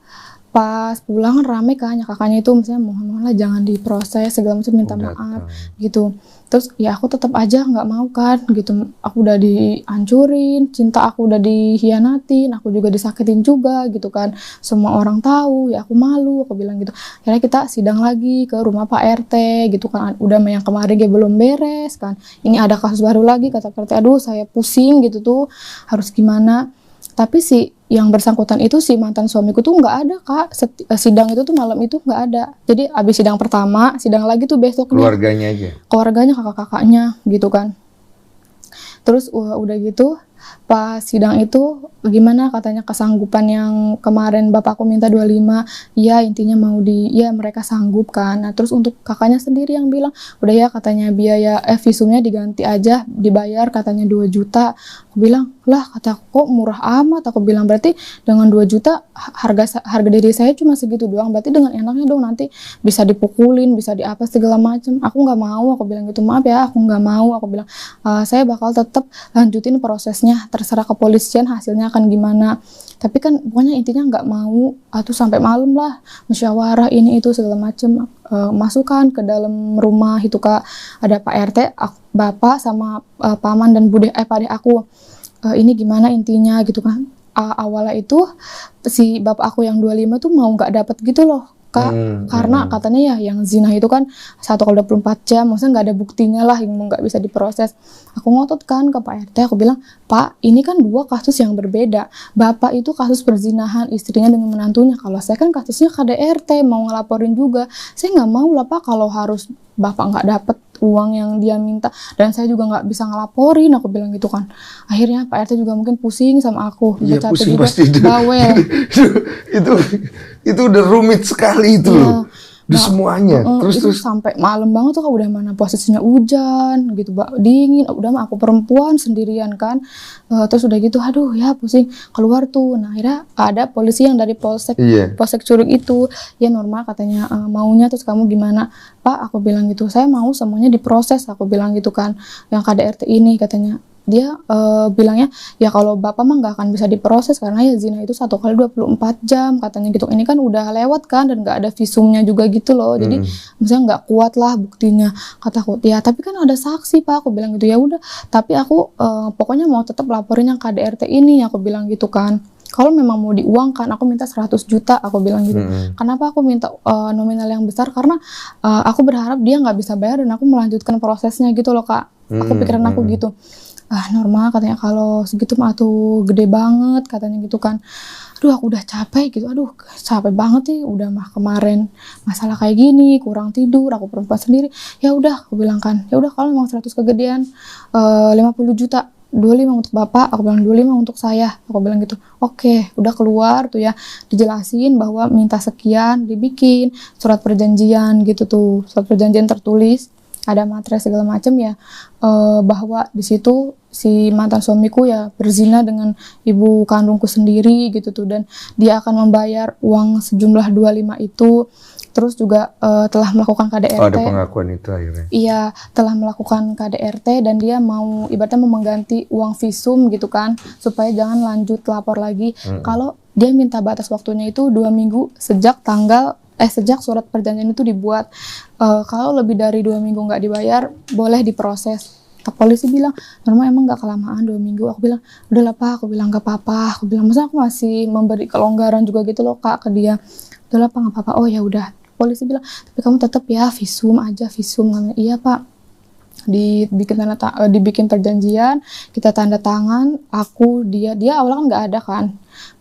pas pulang rame kan kakaknya itu misalnya mohon lah jangan diproses segala macam minta maaf gitu terus ya aku tetap aja nggak mau kan gitu aku udah dihancurin cinta aku udah dihianatin aku juga disakitin juga gitu kan semua orang tahu ya aku malu aku bilang gitu akhirnya kita sidang lagi ke rumah Pak RT gitu kan udah yang kemarin belum beres kan ini ada kasus baru lagi kata Pak RT aduh saya pusing gitu tuh harus gimana tapi si yang bersangkutan itu si mantan suamiku tuh nggak ada kak sidang itu tuh malam itu nggak ada jadi abis sidang pertama sidang lagi tuh besoknya keluarganya kakak-kakaknya gitu kan terus udah gitu pas sidang itu gimana katanya kesanggupan yang kemarin bapakku minta 25, ya intinya mau ya mereka sanggup kan. Nah terus untuk kakaknya sendiri yang bilang, udah ya katanya biaya visumnya diganti aja, dibayar katanya 2 juta. Aku bilang, lah kata aku kok murah amat, aku bilang berarti dengan 2 juta harga diri saya cuma segitu doang, berarti dengan enaknya dong nanti bisa dipukulin, bisa di apa segala macam. Aku nggak mau, aku bilang gitu, maaf ya aku nggak mau, aku bilang saya bakal tetap lanjutin prosesnya, terserah kepolisian hasilnya akan gimana. Tapi kan pokoknya intinya nggak mau atau sampai malam lah musyawarah ini itu segala macam. Masukkan ke dalam rumah itu Kak, ada Pak RT, bapak sama paman dan pakde aku. Ini gimana intinya gitu kan. Awalnya itu si bapak aku yang 25 tuh mau nggak dapet gitu loh Kak, karena katanya ya yang zina itu kan 1x24 jam, maksudnya nggak ada buktinya lah yang nggak bisa diproses. Aku ngotot kan ke Pak RT, aku bilang, Pak ini kan 2 kasus yang berbeda. Bapak itu kasus perzinahan istrinya dengan menantunya, kalau saya kan kasusnya KDRT, mau ngelaporin juga. Saya nggak mau lah Pak kalau harus Bapak nggak dapet uang yang dia minta, dan saya juga nggak bisa ngelaporin, aku bilang gitu kan. Akhirnya Pak RT juga mungkin pusing sama aku, iya, capek pusing juga, pasti bawel. itu udah rumit sekali itu loh. Di semuanya. Terus sampai malam banget tuh, udah mana posisinya hujan gitu, dingin, udah mah aku perempuan sendirian kan. Terus udah gitu, aduh ya pusing, keluar tuh. Nah akhirnya ada polisi yang dari polsek Curug itu, ya normal katanya maunya, terus kamu gimana Pak? Aku bilang gitu, saya mau semuanya diproses, aku bilang gitu kan, yang KDRT ini katanya. Dia bilangnya ya kalau bapak mah nggak akan bisa diproses karena ya zina itu 1x24 jam katanya gitu. Ini kan udah lewat kan dan nggak ada visumnya juga gitu loh, jadi misalnya nggak kuat lah buktinya, kataku. Ya tapi kan ada saksi Pak, aku bilang gitu. Ya udah, tapi aku pokoknya mau tetap laporin yang KDRT ini, aku bilang gitu kan. Kalau memang mau diuangkan, aku minta 100 juta, aku bilang gitu. Kenapa aku minta nominal yang besar? Karena aku berharap dia nggak bisa bayar dan aku melanjutkan prosesnya gitu loh Kak. Aku pikiran aku gitu. Normal katanya, kalau segitu mah tuh gede banget katanya gitu kan. Aduh aku udah capek gitu, aduh capek banget nih, udah mah kemarin masalah kayak gini, kurang tidur, aku perempuan sendiri. Ya udah aku bilang kan, ya udah kalau memang 100 kegedean, 50 juta, 25 untuk bapak, aku bilang 25 untuk saya, aku bilang gitu. Oke, udah keluar tuh ya, dijelasin bahwa minta sekian, dibikin surat perjanjian gitu tuh, surat perjanjian tertulis, ada materai segala macam ya, bahwa di situ si mantan suamiku ya berzina dengan ibu kandungku sendiri gitu tuh, dan dia akan membayar uang sejumlah 25 itu. Terus juga telah melakukan KDRT. Ada pengakuan itu akhirnya. Iya, telah melakukan KDRT dan dia mau ibaratnya mau mengganti uang visum gitu kan, supaya jangan lanjut lapor lagi. Kalau dia minta batas waktunya itu 2 minggu sejak surat perjanjian itu dibuat. Kalau lebih dari 2 minggu nggak dibayar, boleh diproses. Polisi bilang, normal emang nggak kelamaan 2 minggu. Aku bilang, udah lah Pak, aku bilang nggak apa-apa. Aku bilang, masa aku masih memberi kelonggaran juga gitu loh Kak ke dia. Udah lah Pak, nggak apa-apa. Oh ya udah. Polisi bilang, tapi kamu tetap ya visum aja, visum. Iya Pak. Dibikin perjanjian, kita tanda tangan, aku dia awalnya kan nggak ada kan.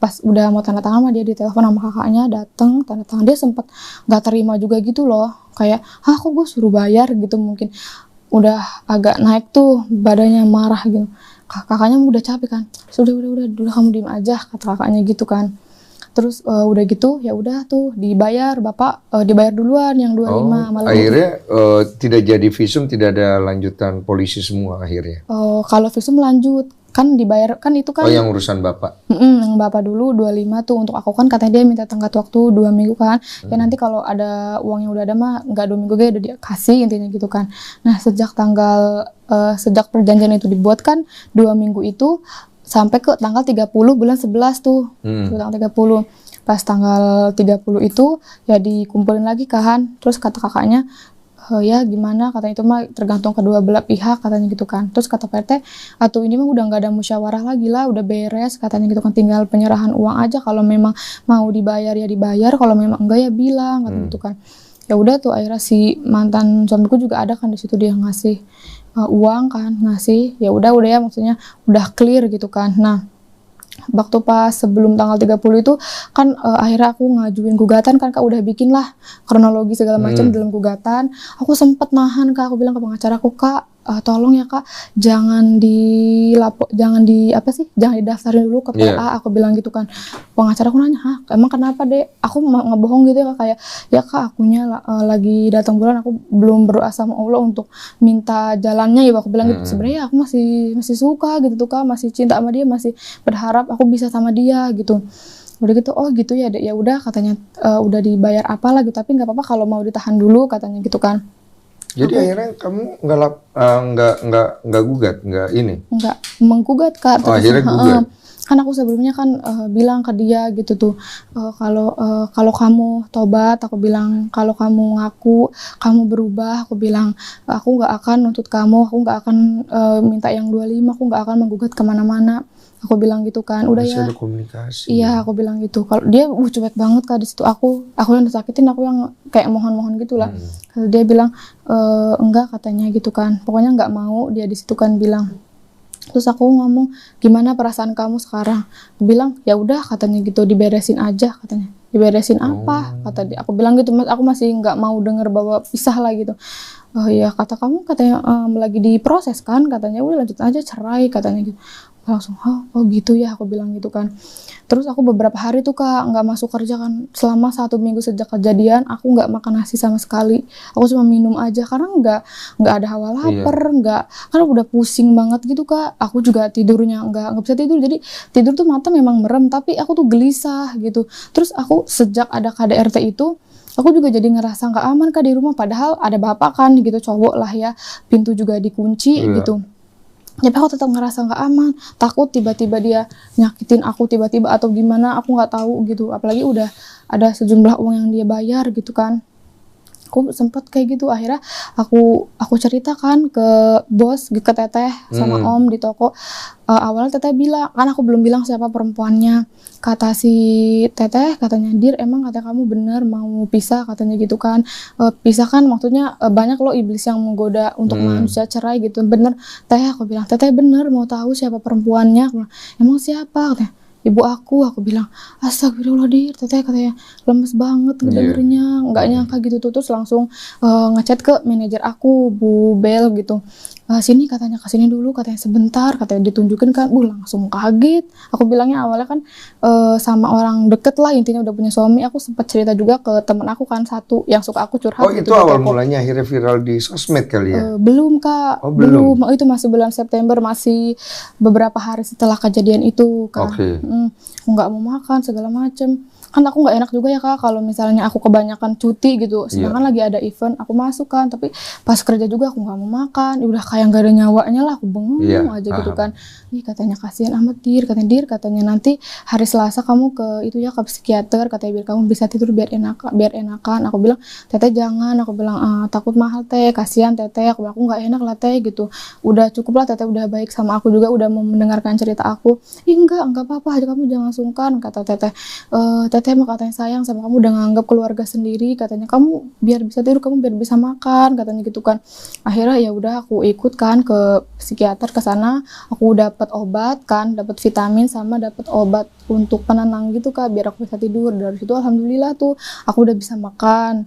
Pas udah mau tanda tangan mah dia ditelepon sama kakaknya, datang tanda tangan. Dia sempet nggak terima juga gitu loh, kayak kok gue suruh bayar gitu, mungkin udah agak naik tuh badannya, marah gitu. Kakaknya udah capek kan, sudah kamu diem aja, kata kakaknya gitu kan. Terus udah gitu ya udah tuh dibayar, bapak dibayar duluan yang 25 malam. Akhirnya tidak jadi visum, tidak ada lanjutan polisi semua akhirnya. Kalau visum lanjut kan dibayar kan itu kan. Yang urusan bapak. Yang bapak dulu 25 tuh, untuk aku kan katanya dia minta tenggat waktu 2 minggu kan. Ya nanti kalau ada uang yang udah ada mah nggak 2 minggu udah dia kasih, intinya gitu kan. Nah sejak perjanjian itu dibuat kan 2 minggu itu sampai ke tanggal 30 bulan 11 tuh. Tanggal 30. Pas tanggal 30 itu ya dikumpulin lagi kan. Terus kata kakaknya, ya gimana, katanya itu mah tergantung kedua belah pihak, katanya gitu kan. Terus kata Pak RT, atau ini mah udah nggak ada musyawarah lagi lah, udah beres, katanya gitu kan, tinggal penyerahan uang aja. Kalau memang mau dibayar ya dibayar, kalau memang enggak ya bilang, katanya gitu kan. Ya udah tuh akhirnya si mantan suamiku juga ada kan di situ, dia ngasih uang kan, ngasih. Ya udah ya, maksudnya udah clear gitu kan. Nah waktu pas sebelum tanggal 30 itu kan akhirnya aku ngajuin gugatan kan Kak, udah bikin lah kronologi segala macam dalam gugatan. Aku sempet nahan Kak, aku bilang ke pengacaraku, Kak tolong ya Kak, jangan didaftarin dulu ke PA. Aku bilang gitu kan. Pengacara aku nanya, hah emang kenapa Dek? Aku ngebohong gitu ya Kak, kayak ya Kak akunya lagi datang bulan, aku belum berdoa sama Allah untuk minta jalannya ya. Aku bilang gitu, sebenarnya aku masih suka gitu tuh Kak, masih cinta sama dia, masih berharap aku bisa sama dia gitu. Udah gitu, oh gitu ya Dek, ya udah katanya udah dibayar apa lah gitu, tapi nggak apa-apa kalau mau ditahan dulu katanya gitu kan. Jadi akhirnya kamu nggak gugat, nggak menggugat Kak. Oh, akhirnya gugat. Kan aku sebelumnya kan bilang ke dia gitu tuh, kalau kamu tobat, aku bilang kalau kamu ngaku, kamu berubah, aku bilang aku nggak akan nuntut kamu, aku nggak akan minta yang 25, aku nggak akan menggugat kemana-mana. Aku bilang gitu kan, udah masih ya. Ada komunikasi. Iya, aku bilang gitu. Kalau dia cuek banget Kak di situ. Aku yang disakitin, aku yang kayak mohon-mohon gitulah. Dia bilang enggak katanya gitu kan. Pokoknya nggak mau dia di situ kan bilang. Terus aku ngomong, gimana perasaan kamu sekarang? Aku bilang, ya udah katanya gitu, diberesin aja katanya. Diberesin apa? Kata dia. Aku bilang gitu, Mas, aku masih nggak mau denger bahwa pisah lah gitu. Oh iya, kata kamu katanya lagi diproses kan, katanya udah lanjut aja cerai katanya gitu. Langsung, oh gitu ya, aku bilang gitu kan. Terus aku beberapa hari tuh Kak nggak masuk kerja kan, selama 1 minggu sejak kejadian aku nggak makan nasi sama sekali. Aku cuma minum aja karena nggak ada hawa lapar, karena udah pusing banget gitu Kak. Aku juga tidurnya nggak bisa tidur, jadi tidur tuh mata memang merem tapi aku tuh gelisah gitu. Terus aku sejak ada KDRT itu, aku juga jadi ngerasa nggak aman Kak di rumah, padahal ada bapak kan gitu, cowok lah ya, pintu juga dikunci gitu. Tapi aku tetap ngerasa nggak aman, takut tiba-tiba dia nyakitin aku tiba-tiba atau gimana, aku nggak tahu gitu. Apalagi udah ada sejumlah uang yang dia bayar gitu kan. Aku sempet kayak gitu, akhirnya aku ceritakan ke bos, ke teteh sama om di toko. Awalnya teteh bilang, kan aku belum bilang siapa perempuannya. Kata si teteh, katanya, Dir emang kata kamu bener mau pisah katanya gitu kan. Pisah kan maksudnya banyak loh iblis yang menggoda untuk manusia cerai gitu. Bener teh, aku bilang teteh bener mau tahu siapa perempuannya. Aku bilang, emang siapa katanya? Ibu aku bilang, astagfirullah Dir, teteh katanya lemes banget ngedengernya, nggak nyangka gitu tuh. Terus langsung ngechat ke manajer aku, Bu Bel gitu. Sini katanya, kesini dulu katanya sebentar, katanya ditunjukin kan, langsung kaget. Aku bilangnya awalnya kan sama orang deket lah, intinya udah punya suami. Aku sempat cerita juga ke temen aku kan satu yang suka aku curhat. Oh itu awal mulanya akhirnya viral di sosmed kali ya? Belum Kak, belum. Itu masih bulan September, masih beberapa hari setelah kejadian itu kan. Aku nggak mau makan segala macem. Kan aku nggak enak juga ya Kak kalau misalnya aku kebanyakan cuti gitu, sedangkan lagi ada event aku masuk kan, tapi pas kerja juga aku nggak mau makan, udah kayak nggak ada nyawanya lah, aku bengong aja gitu kan. Ih katanya kasihan amat Dir, katanya nanti hari Selasa kamu ke itu ya ke psikiater, katanya biar kamu bisa tidur biar enakan. Aku bilang teteh jangan, aku bilang takut mahal teh, kasihan teteh, aku bilang aku nggak enak lah teh gitu, udah cukup lah teteh udah baik sama aku juga, udah mau mendengarkan cerita aku. Ih enggak apa-apa aja, kamu jangan sungkan kata teteh. Teteh mah katanya sayang sama kamu, udah nganggap keluarga sendiri, katanya kamu biar bisa tidur, kamu biar bisa makan, katanya gitu kan. Akhirnya ya udah aku ikut kan ke psikiater ke sana, aku dapat obat kan, dapat vitamin sama dapat obat untuk penenang gitu Kak, biar aku bisa tidur. Dari situ alhamdulillah tuh aku udah bisa makan.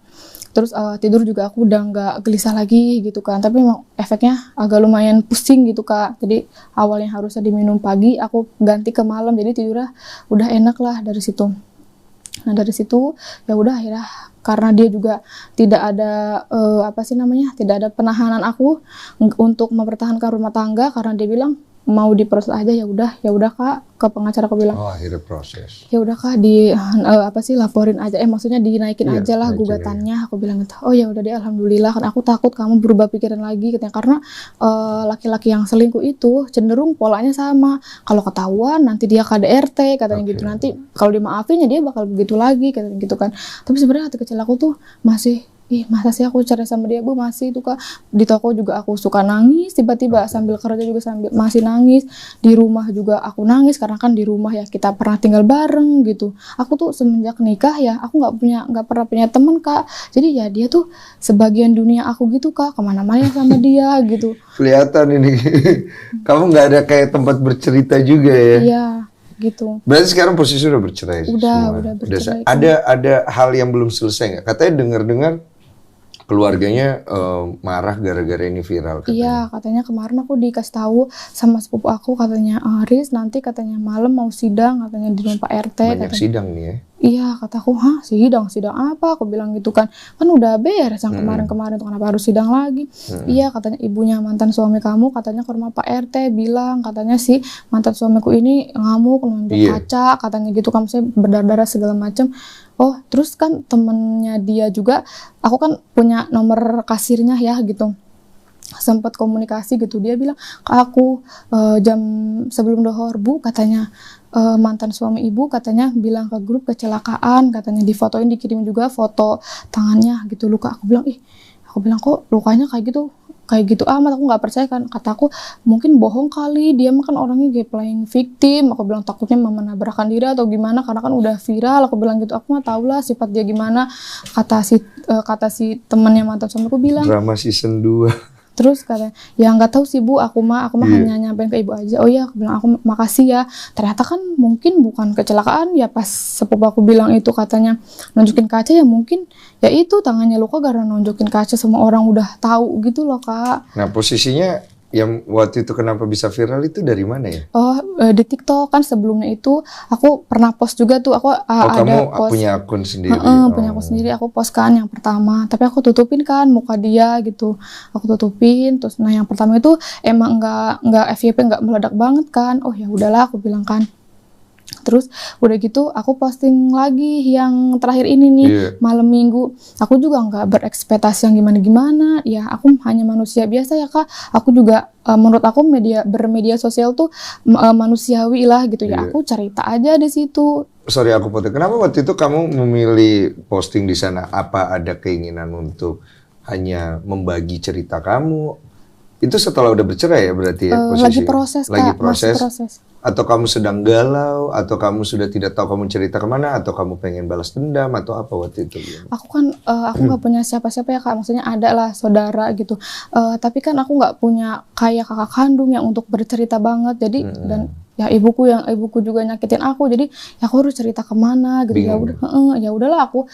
Terus tidur juga aku udah nggak gelisah lagi gitu kan, tapi emang efeknya agak lumayan pusing gitu Kak. Jadi awalnya harusnya diminum pagi, aku ganti ke malam, jadi tidurnya udah enak lah dari situ. Nah dari situ ya udah akhirnya karena dia juga tidak ada tidak ada penahanan aku untuk mempertahankan rumah tangga, karena dia bilang mau diproses aja. Ya udah Kak, ke pengacara aku bilang, akhirnya proses. Ya udah Kak, laporin aja, maksudnya dinaikin aja lah gugatannya. Aku bilang gitu. Oh ya udah deh, alhamdulillah. Kan aku takut kamu berubah pikiran lagi katanya, karena laki-laki yang selingkuh itu cenderung polanya sama. Kalau ketahuan nanti dia KDRT katanya gitu, nanti kalau dimaafinnya dia bakal begitu lagi katanya gitu kan. Tapi sebenarnya hati kecil aku tuh masih, masa sih aku cerai sama dia, Bu? Masih itu Kak. Di toko juga aku suka nangis, tiba-tiba sambil kerja juga masih nangis. Di rumah juga aku nangis, karena kan di rumah ya kita pernah tinggal bareng gitu. Aku tuh semenjak nikah ya, aku nggak pernah punya temen Kak. Jadi ya dia tuh sebagian dunia aku gitu Kak, kemana-mana sama dia gitu. Kelihatan ini, kamu nggak ada kayak tempat bercerita juga ya? Iya. Gitu. Berarti sekarang posisi udah bercerai? Udah bercerai. Ada hal yang belum selesai nggak? Katanya dengar-dengar keluarganya marah gara-gara ini viral katanya. Iya, katanya kemarin aku dikasih tahu sama sepupu aku, katanya Riz nanti katanya malam mau sidang katanya di rumah Pak RT. Banyak katanya. sidang nih ya. Iya, kataku, hah sidang apa? Aku bilang gitu kan udah beres yang kemarin-kemarin tuh kenapa harus sidang lagi? Iya, katanya ibunya mantan suami kamu katanya ke rumah Pak RT bilang katanya si mantan suamiku ini ngamuk, nunjuk kaca, katanya gitu kan, maksudnya berdarah-darah segala macam. Oh, terus kan temennya dia juga, aku kan punya nomor kasirnya ya gitu. Sempat komunikasi gitu, dia bilang ke aku jam sebelum dohor, Bu katanya mantan suami ibu katanya bilang ke grup kecelakaan, katanya difotoin, dikirim juga foto tangannya gitu luka. Aku bilang kok lukanya kayak gitu amat, aku nggak percaya kan, kataku mungkin bohong kali, dia mah kan orangnya kayak playing victim. Aku bilang takutnya mama nabrakan diri atau gimana karena kan udah viral. Aku bilang gitu, aku mah tau lah sifat dia gimana, kata si temannya mantan suamiku bilang. Drama season 2. Terus katanya, ya nggak tahu sih Bu, aku mah hanya nyampein ke ibu aja. Oh iya, aku bilang aku makasih ya. Ternyata kan mungkin bukan kecelakaan ya, pas sepupu aku bilang itu katanya nunjukin kaca, ya mungkin ya itu tangannya luka karena nunjukin kaca, semua orang udah tahu gitu loh Kak. Nah posisinya yang waktu itu kenapa bisa viral itu dari mana ya? Oh, di TikTok kan sebelumnya itu aku pernah post juga tuh, aku ada kamu post. Punya akun sendiri? Punya akun sendiri, aku post kan yang pertama, tapi aku tutupin kan muka dia gitu, aku tutupin. Terus nah yang pertama itu emang nggak FYP, nggak meledak banget kan, oh ya udahlah aku bilang kan. Terus udah gitu aku posting lagi yang terakhir ini nih, malam minggu. Aku juga nggak berekspektasi yang gimana-gimana, ya aku hanya manusia biasa ya Kak. Aku juga menurut aku bermedia sosial tuh manusiawi lah gitu ya. Aku cerita aja di situ. Sorry aku potong. Kenapa waktu itu kamu memilih posting di sana? Apa ada keinginan untuk hanya membagi cerita kamu? Itu setelah udah bercerai ya berarti ya posisi? Lagi proses Kak, masih proses. Atau kamu sedang galau, atau kamu sudah tidak tahu kamu cerita kemana, atau kamu pengen balas dendam, atau apa waktu itu? Aku kan, aku nggak punya siapa-siapa ya Kak, maksudnya ada lah saudara gitu. Tapi kan aku nggak punya kayak kakak kandung yang untuk bercerita banget, jadi dan ya ibuku juga nyakitin aku, jadi ya aku harus cerita kemana gitu. Ya udahlah aku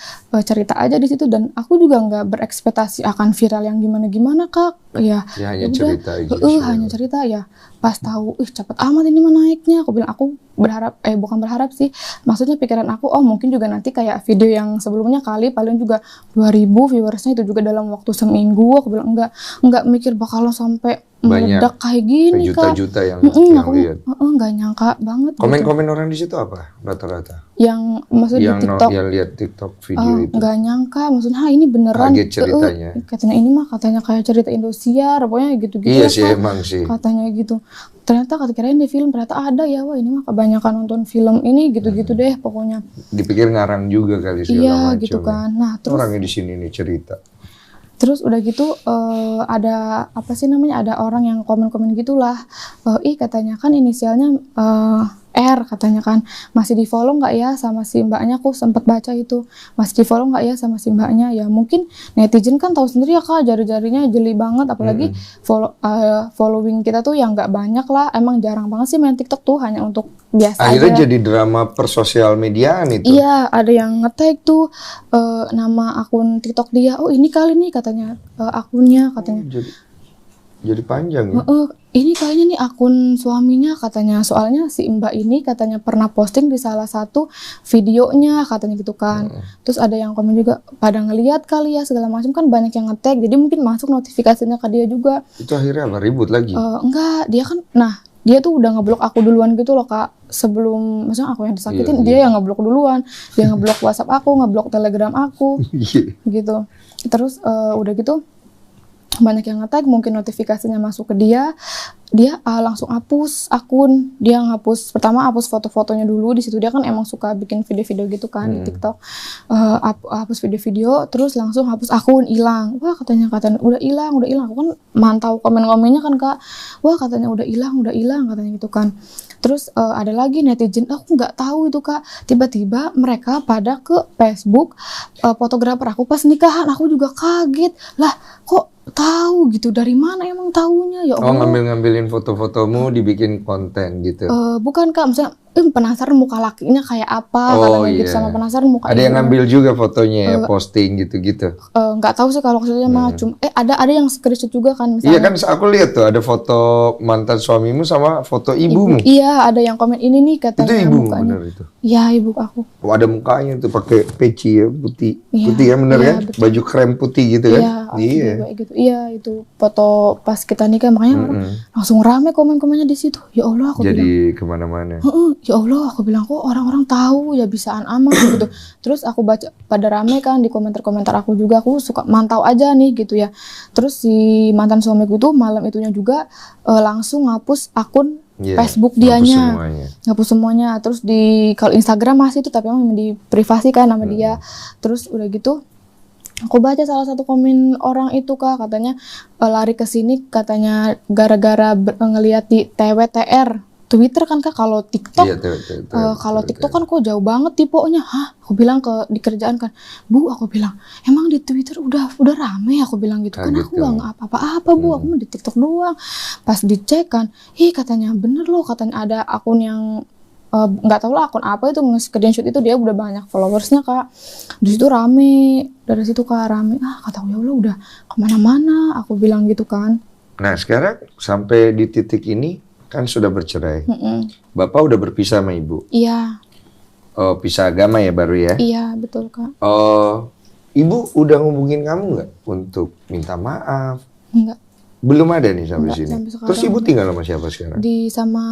cerita aja di situ, dan aku juga nggak berekspektasi akan viral yang gimana Kak. Ya hanya cerita aja. Hanya cerita ya. Pas tahu cepet amat ini mah naiknya, aku bilang aku berharap, bukan berharap sih, maksudnya pikiran aku, oh mungkin juga nanti kayak video yang sebelumnya kali paling juga 2000 viewersnya, itu juga dalam waktu seminggu. Aku bilang enggak mikir bakalan sampai meledak kayak gini Kak. Juta-juta yang aku lihat. Nggak nyangka banget. Komen-komen gitu. Orang di situ apa rata-rata? Yang maksudnya di TikTok. Yang lihat TikTok video itu. Nggak nyangka, maksudnya ini beneran. Kaget ceritanya. Katanya ini mah katanya kayak cerita Indosiar, pokoknya gitu-gitu. Iya ya, sih Kak. emang sih. Katanya gitu. Ternyata kirain di film, ternyata ada ya, wah ini mah kebanyakan nonton film ini gitu-gitu deh pokoknya. Dipikir ngarang juga kali segala iya, macam. gitu kan. Nah, terus orangnya di sini nih cerita. Terus udah gitu ada apa sih namanya, ada orang yang komen-komen gitulah, katanya kan inisialnya R, katanya kan masih di follow nggak ya sama si mbaknya. Aku sempet baca itu, masih di follow nggak ya sama si mbaknya. Ya mungkin netizen kan tahu sendiri ya Kak, jari-jarinya jeli banget, apalagi following kita tuh yang nggak banyak lah, emang jarang banget sih main TikTok tuh, hanya untuk biasa akhirnya aja. Jadi drama persosial mediaan itu. Iya, ada yang nge-tag tuh nama akun TikTok dia, oh ini kali nih katanya akunnya, katanya. Jadi panjang ya. Ini kayaknya nih akun suaminya katanya, soalnya si mbak ini katanya pernah posting di salah satu videonya katanya gitu kan. Terus ada yang komen juga, pada ngeliat kali ya segala macam, kan banyak yang nge-tag, jadi mungkin masuk notifikasinya ke dia juga. Itu akhirnya apa, ribut lagi? Enggak, dia kan, nah dia tuh udah ngeblok aku duluan gitu loh Kak, sebelum maksudnya aku yang disakitin. Dia yang ngeblok duluan, dia ngeblok WhatsApp aku, ngeblok Telegram aku gitu. Terus udah gitu banyak yang nge-tag, mungkin notifikasinya masuk ke dia langsung hapus akun. Dia ngapus, pertama hapus foto-fotonya dulu. Di situ dia kan emang suka bikin video-video gitu kan di TikTok. Hapus video-video, terus langsung hapus akun, hilang. Wah katanya udah hilang. Aku kan mantau komen-komennya kan Kak. Wah katanya udah hilang katanya gitu kan. Terus ada lagi netizen, aku nggak tahu itu Kak, tiba-tiba mereka pada ke Facebook fotografer aku pas nikahan. Aku juga kaget, lah kok tahu gitu, dari mana emang taunya ya Allah. Ngambil-ngambilin foto-fotomu dibikin konten gitu. Bukan Kak, maksudnya penasaran muka lakinya kayak apa, Oh katanya gitu, iya. sama penasaran muka Ada yang ibunya. ngambil juga fotonya ya, posting gitu-gitu. Nggak tahu sih kalau maksudnya mah cuma ada yang screenshot juga kan Iya misalnya. kan, aku lihat tuh ada foto mantan suamimu sama foto ibumu. Iya, ada yang komen ini nih Itu katanya ibumu mukanya. bener itu. Iya, ibu aku. Oh, ada mukanya tuh pakai peci ya, putih. Iya, Putih ya bener iya, kan? betul. Baju krem putih gitu kan? Iya, Iya. kayak gitu. Iya, itu foto pas kita nikah, makanya orang langsung rame komen-komennya di situ. Ya Allah, aku bilang. Jadi kemana-mana. Ya Allah, aku bilang kok orang-orang tahu ya bisaan amat gitu. Terus aku baca pada rame kan di komentar-komentar aku juga, aku suka mantau aja nih gitu ya. Terus si mantan suamiku itu malam itunya juga langsung ngapus akun Iya, Facebook ngapus dianya. semuanya. Ngapus semuanya. Terus kalau Instagram masih itu tapi emang di privasi kan nama dia. Terus udah gitu aku baca salah satu komen orang itu Kak, katanya lari ke sini katanya gara-gara ngelihat di TWTR Twitter kan Kak, kalau TikTok Iya, kalau TikTok kan kok jauh banget tipenya. Hah, aku bilang di kerjaan kan, Bu, aku bilang emang di Twitter udah rame, aku bilang gitu kan, aku nggak apa-apa Bu, aku mah di TikTok doang. Pas dicek kan, katanya bener loh, katanya ada akun yang nggak tahu lah akun apa itu nge-screenshot itu, dia udah banyak followersnya Kak. Di situ rame, dari situ Kak rame. Kata ya Allah udah kemana-mana, aku bilang gitu kan. Nah sekarang sampai di titik ini kan sudah bercerai. Bapak udah berpisah sama ibu. Iya. Oh, pisah agama ya baru ya? Iya betul Kak. Oh, ibu udah ngubungin kamu nggak untuk minta maaf? Enggak. Belum ada nih sampai sini. Sampai sekarang, terus ibu tinggal sama siapa sekarang? Sama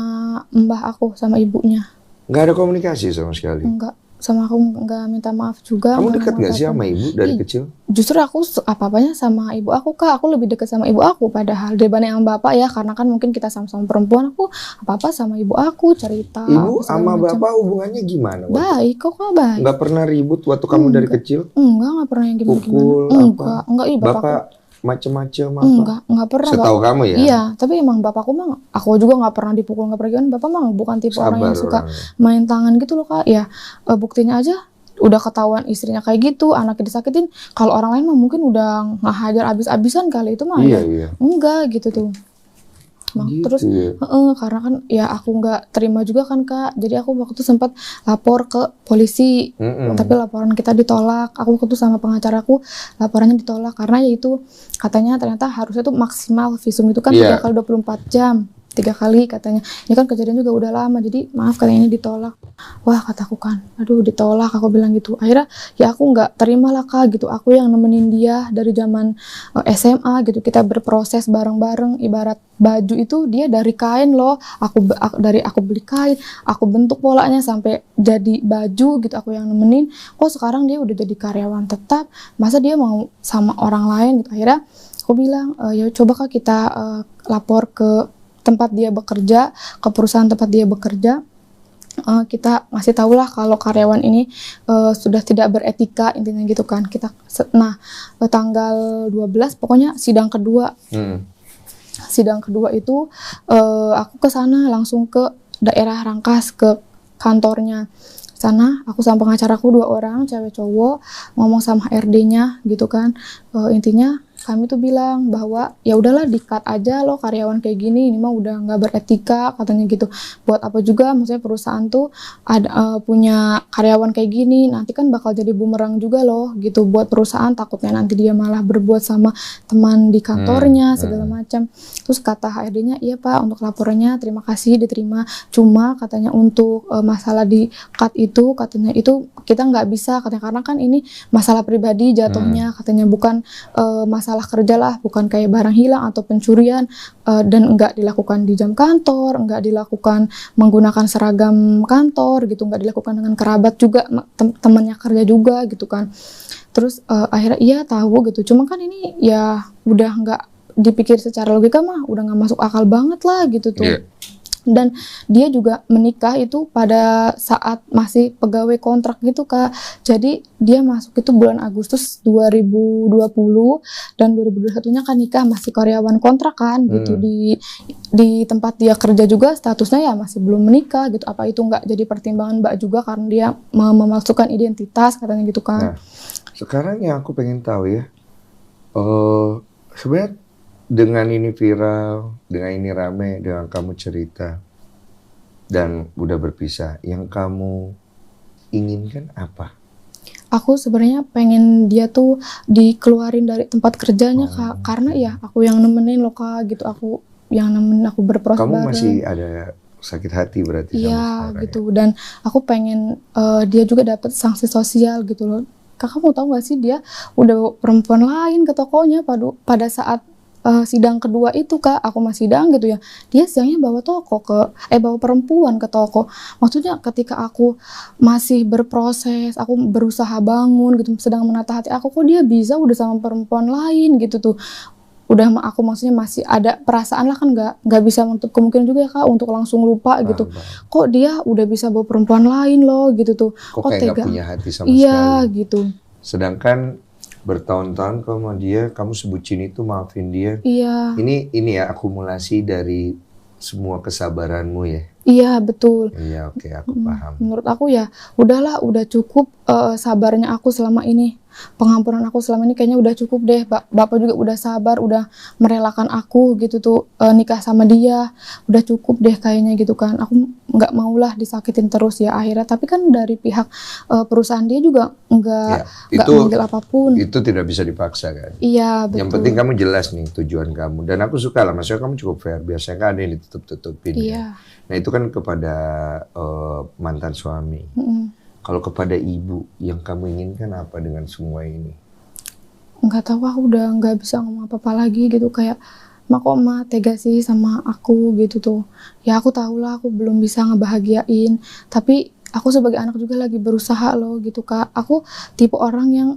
mbah aku, sama ibunya. Nggak ada komunikasi sama sekali? Enggak. Sama aku nggak minta maaf juga. Kamu dekat nggak sih sama ibu dari kecil? Justru aku apa-apanya sama ibu aku Kak. Aku lebih dekat sama ibu aku padahal dibanding sama bapak ya. Karena kan mungkin kita sama-sama perempuan, aku apa-apa sama ibu aku cerita. Ibu sama bapak hubungannya gimana? Baik kok Kak, baik. Nggak pernah ribut waktu kamu dari kecil? Nggak pernah yang gimana-gimana. Pukul Enggak, iya bapak macem-macem apa? Enggak pernah. Setahu kamu ya? Iya, tapi emang bapakku mah, aku juga nggak pernah dipukul, nggak pernah gimana. Bapak mah bukan tipe orang yang suka main tangan gitu loh Kak. Ya buktinya aja udah ketahuan istrinya kayak gitu, anaknya disakitin. Kalau orang lain mah mungkin udah ngehajar abis-abisan kali, itu mah iya. Enggak gitu tuh. Gitu, terus ya. Karena kan ya aku nggak terima juga kan Kak, jadi aku waktu itu sempat lapor ke polisi, tapi laporan kita ditolak. Aku waktu itu sama pengacaraku laporannya ditolak karena ya itu katanya ternyata harusnya tuh maksimal visum itu kan 3 kali 24 jam. 3 kali katanya. Ini kan kejadian juga udah lama, jadi maaf katanya ini ditolak. Wah kataku kan, aduh ditolak, aku bilang gitu. Akhirnya ya aku nggak terima lah Kak gitu. Aku yang nemenin dia dari zaman SMA gitu. Kita berproses bareng-bareng. Ibarat baju itu dia dari kain loh. Aku beli kain, aku bentuk polanya sampai jadi baju gitu. Aku yang nemenin. Kok sekarang dia udah jadi karyawan tetap. Masa dia mau sama orang lain gitu. Akhirnya aku bilang ya coba Kak kita lapor ke tempat dia bekerja, ke perusahaan tempat dia bekerja, kita ngasih tahu lah kalau karyawan ini sudah tidak beretika, intinya gitu kan. Tanggal 12 pokoknya sidang kedua. Sidang kedua itu aku ke sana langsung ke daerah Rangkas, ke kantornya. Sana aku sama pengacaraku 2 orang, cewek cowok, ngomong sama HRD-nya gitu kan. Intinya kami tuh bilang bahwa ya udahlah di-cut aja loh karyawan kayak gini, ini mah udah nggak beretika katanya gitu. Buat apa juga, maksudnya perusahaan tuh ada punya karyawan kayak gini, nanti kan bakal jadi bumerang juga loh gitu buat perusahaan, takutnya nanti dia malah berbuat sama teman di kantornya segala macam. Terus kata HRD-nya, iya Pak untuk laporannya terima kasih diterima, cuma katanya untuk masalah di-cut itu katanya itu kita nggak bisa katanya, karena kan ini masalah pribadi jatuhnya katanya, bukan masalah kerja lah, bukan kayak barang hilang atau pencurian, dan nggak dilakukan di jam kantor, nggak dilakukan menggunakan seragam kantor gitu, nggak dilakukan dengan kerabat juga, temannya kerja juga gitu kan. Terus akhirnya iya tahu gitu, cuma kan ini ya udah nggak dipikir secara logika mah udah nggak masuk akal banget lah gitu tuh. Dan dia juga menikah itu pada saat masih pegawai kontrak gitu Kak. Jadi dia masuk itu bulan Agustus 2020 dan 2021-nya kan nikah masih karyawan kontrak kan gitu. Di tempat dia kerja juga statusnya ya masih belum menikah gitu. Apa itu nggak jadi pertimbangan Mbak juga karena dia memalsukan identitas katanya gitu kan. Nah, sekarang yang aku pengen tahu ya, sebenarnya dengan ini viral, dengan ini rame, dengan kamu cerita, dan udah berpisah. Yang kamu inginkan apa? Aku sebenarnya pengen dia tuh dikeluarin dari tempat kerjanya Kak, karena ya aku yang nemenin loh Kak gitu, aku yang nemenin aku berproses Kamu bareng. masih ada sakit hati berarti sama Iya sekarang gitu, dan aku pengen dia juga dapat sanksi sosial gitu loh. Kakak mau tahu gak sih, dia udah bawa perempuan lain ke tokonya pada saat sidang kedua itu Kak, aku masih sidang gitu ya. Dia siangnya bawa bawa perempuan ke toko. Maksudnya ketika aku masih berproses, aku berusaha bangun gitu, sedang menata hati aku, kok dia bisa udah sama perempuan lain gitu tuh. Udah aku maksudnya masih ada perasaan lah kan, nggak bisa menutup kemungkinan juga ya Kak untuk langsung lupa ya? gitu. Paham. Kok dia udah bisa bawa perempuan lain loh gitu tuh. Kok kayak gak punya hati sama iya sekali. gitu. Sedangkan bertahun-tahun kamu sama dia, kamu sebutin itu, maafin dia. Iya. Ini ya akumulasi dari semua kesabaranmu ya. Iya betul. Iya, oke, aku paham. Menurut aku ya udahlah, udah cukup sabarnya aku selama ini. Pengampunan aku selama ini kayaknya udah cukup deh. Bapak juga udah sabar, udah merelakan aku gitu tuh nikah sama dia. Udah cukup deh kayaknya gitu kan. Aku nggak maulah disakitin terus ya akhirnya. Tapi kan dari pihak perusahaan dia juga nggak manggil apapun. Itu tidak bisa dipaksa kan. Iya betul. Yang penting kamu jelas nih tujuan kamu. Dan aku suka lah, maksudnya kamu cukup fair. Biasanya kan ada yang ditutup-tutupin. Iya. Ya. Nah itu kan kepada mantan suami. Kalau kepada ibu, yang kamu inginkan apa dengan semua ini? Nggak tahu, aku udah nggak bisa ngomong apa-apa lagi gitu. Kayak, kok Ma tega sih sama aku gitu tuh. Ya aku tahu lah aku belum bisa ngebahagiain. Tapi aku sebagai anak juga lagi berusaha loh gitu Kak. Aku tipe orang yang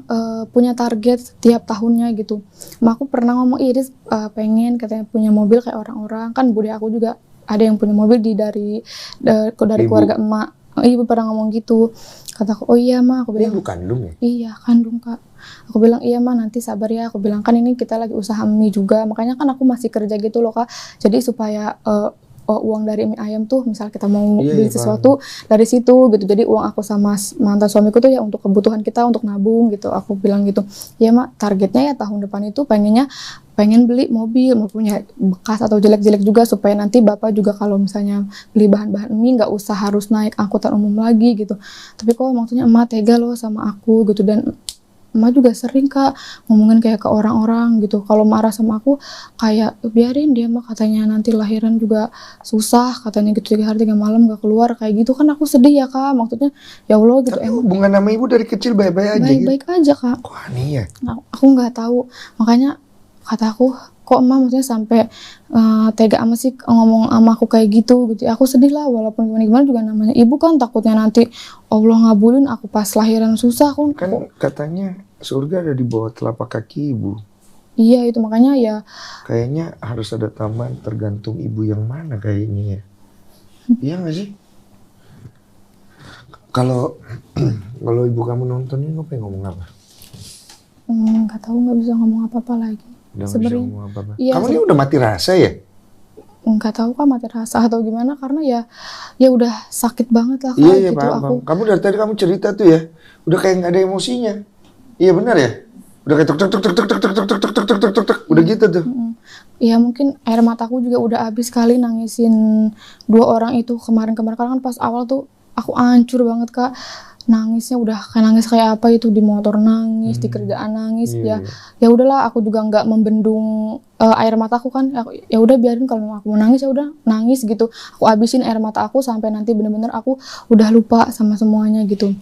punya target setiap tahunnya gitu. Aku pernah ngomong, Iris pengen katanya punya mobil kayak orang-orang. Kan bude aku juga ada yang punya mobil dari keluarga emak. Ibu pernah ngomong gitu. Kataku, oh iya Ma, aku bilang. Ibu kandung ya? Iya kandung Kak. Aku bilang iya Ma, nanti sabar ya. Aku bilang kan ini kita lagi usaha mie juga. Makanya kan aku masih kerja gitu loh Kak. Jadi supaya uang dari mie ayam tuh, misal kita mau beli sesuatu dari situ gitu. Jadi uang aku sama mantan suamiku tuh ya untuk kebutuhan kita, untuk nabung gitu. Aku bilang gitu. Ya Ma, targetnya ya tahun depan itu pengen beli mobil, mau punya bekas atau jelek-jelek juga, supaya nanti Bapak juga kalau misalnya beli bahan-bahan mie nggak usah harus naik angkutan umum lagi gitu. Tapi kok maksudnya emak tega loh sama aku gitu, dan emak juga sering Kak ngomongin kayak ke orang-orang gitu. Kalau marah sama aku kayak biarin dia mah, katanya nanti lahiran juga susah katanya gitu, 3 hari 3 malam gak keluar kayak gitu kan. Aku sedih ya Kak, maksudnya ya Allah gitu. Tapi hubungan sama ibu dari kecil baik-baik aja baik-baik gitu? aja Kak. Kok aneh ya? Aku nggak tahu, makanya kata aku, kok emak maksudnya sampai tega amat sih ngomong sama aku kayak gitu. Aku sedih lah, walaupun gimana juga namanya ibu kan, takutnya nanti Allah ngabulin aku pas lahiran susah. Kan katanya surga ada di bawah telapak kaki ibu. Iya itu makanya ya. Kayaknya harus ada tambahan, tergantung ibu yang mana kayaknya ya. Iya nggak sih? Kalau ibu kamu nonton ini, pengen ngomong apa? Nggak tahu, nggak bisa ngomong apa-apa lagi. Udah nggak bisa ngomong apa-apa. Iya, kamu ini udah mati rasa ya? Nggak tahu Kak mati rasa atau gimana, karena ya udah sakit banget lah Kak. Iya, gitu paham. Kamu dari tadi kamu cerita tuh ya, udah kayak nggak ada emosinya. Iya benar ya? Udah kayak tuk tuk tuk tuk tuk tuk tuk tuk tuk tuk tuk tuk tuk, udah gitu tuh. Iya mungkin air mataku juga udah habis kali nangisin 2 orang itu kemarin kan pas awal tuh aku hancur banget Kak. Nangisnya udah kayak nangis kayak apa itu, di motor nangis, di kerjaan nangis. Ya udahlah, aku juga nggak membendung air mataku kan. Ya udah biarin, kalau aku mau nangis ya udah nangis gitu. Aku habisin air mata aku sampai nanti bener-bener aku udah lupa sama semuanya gitu.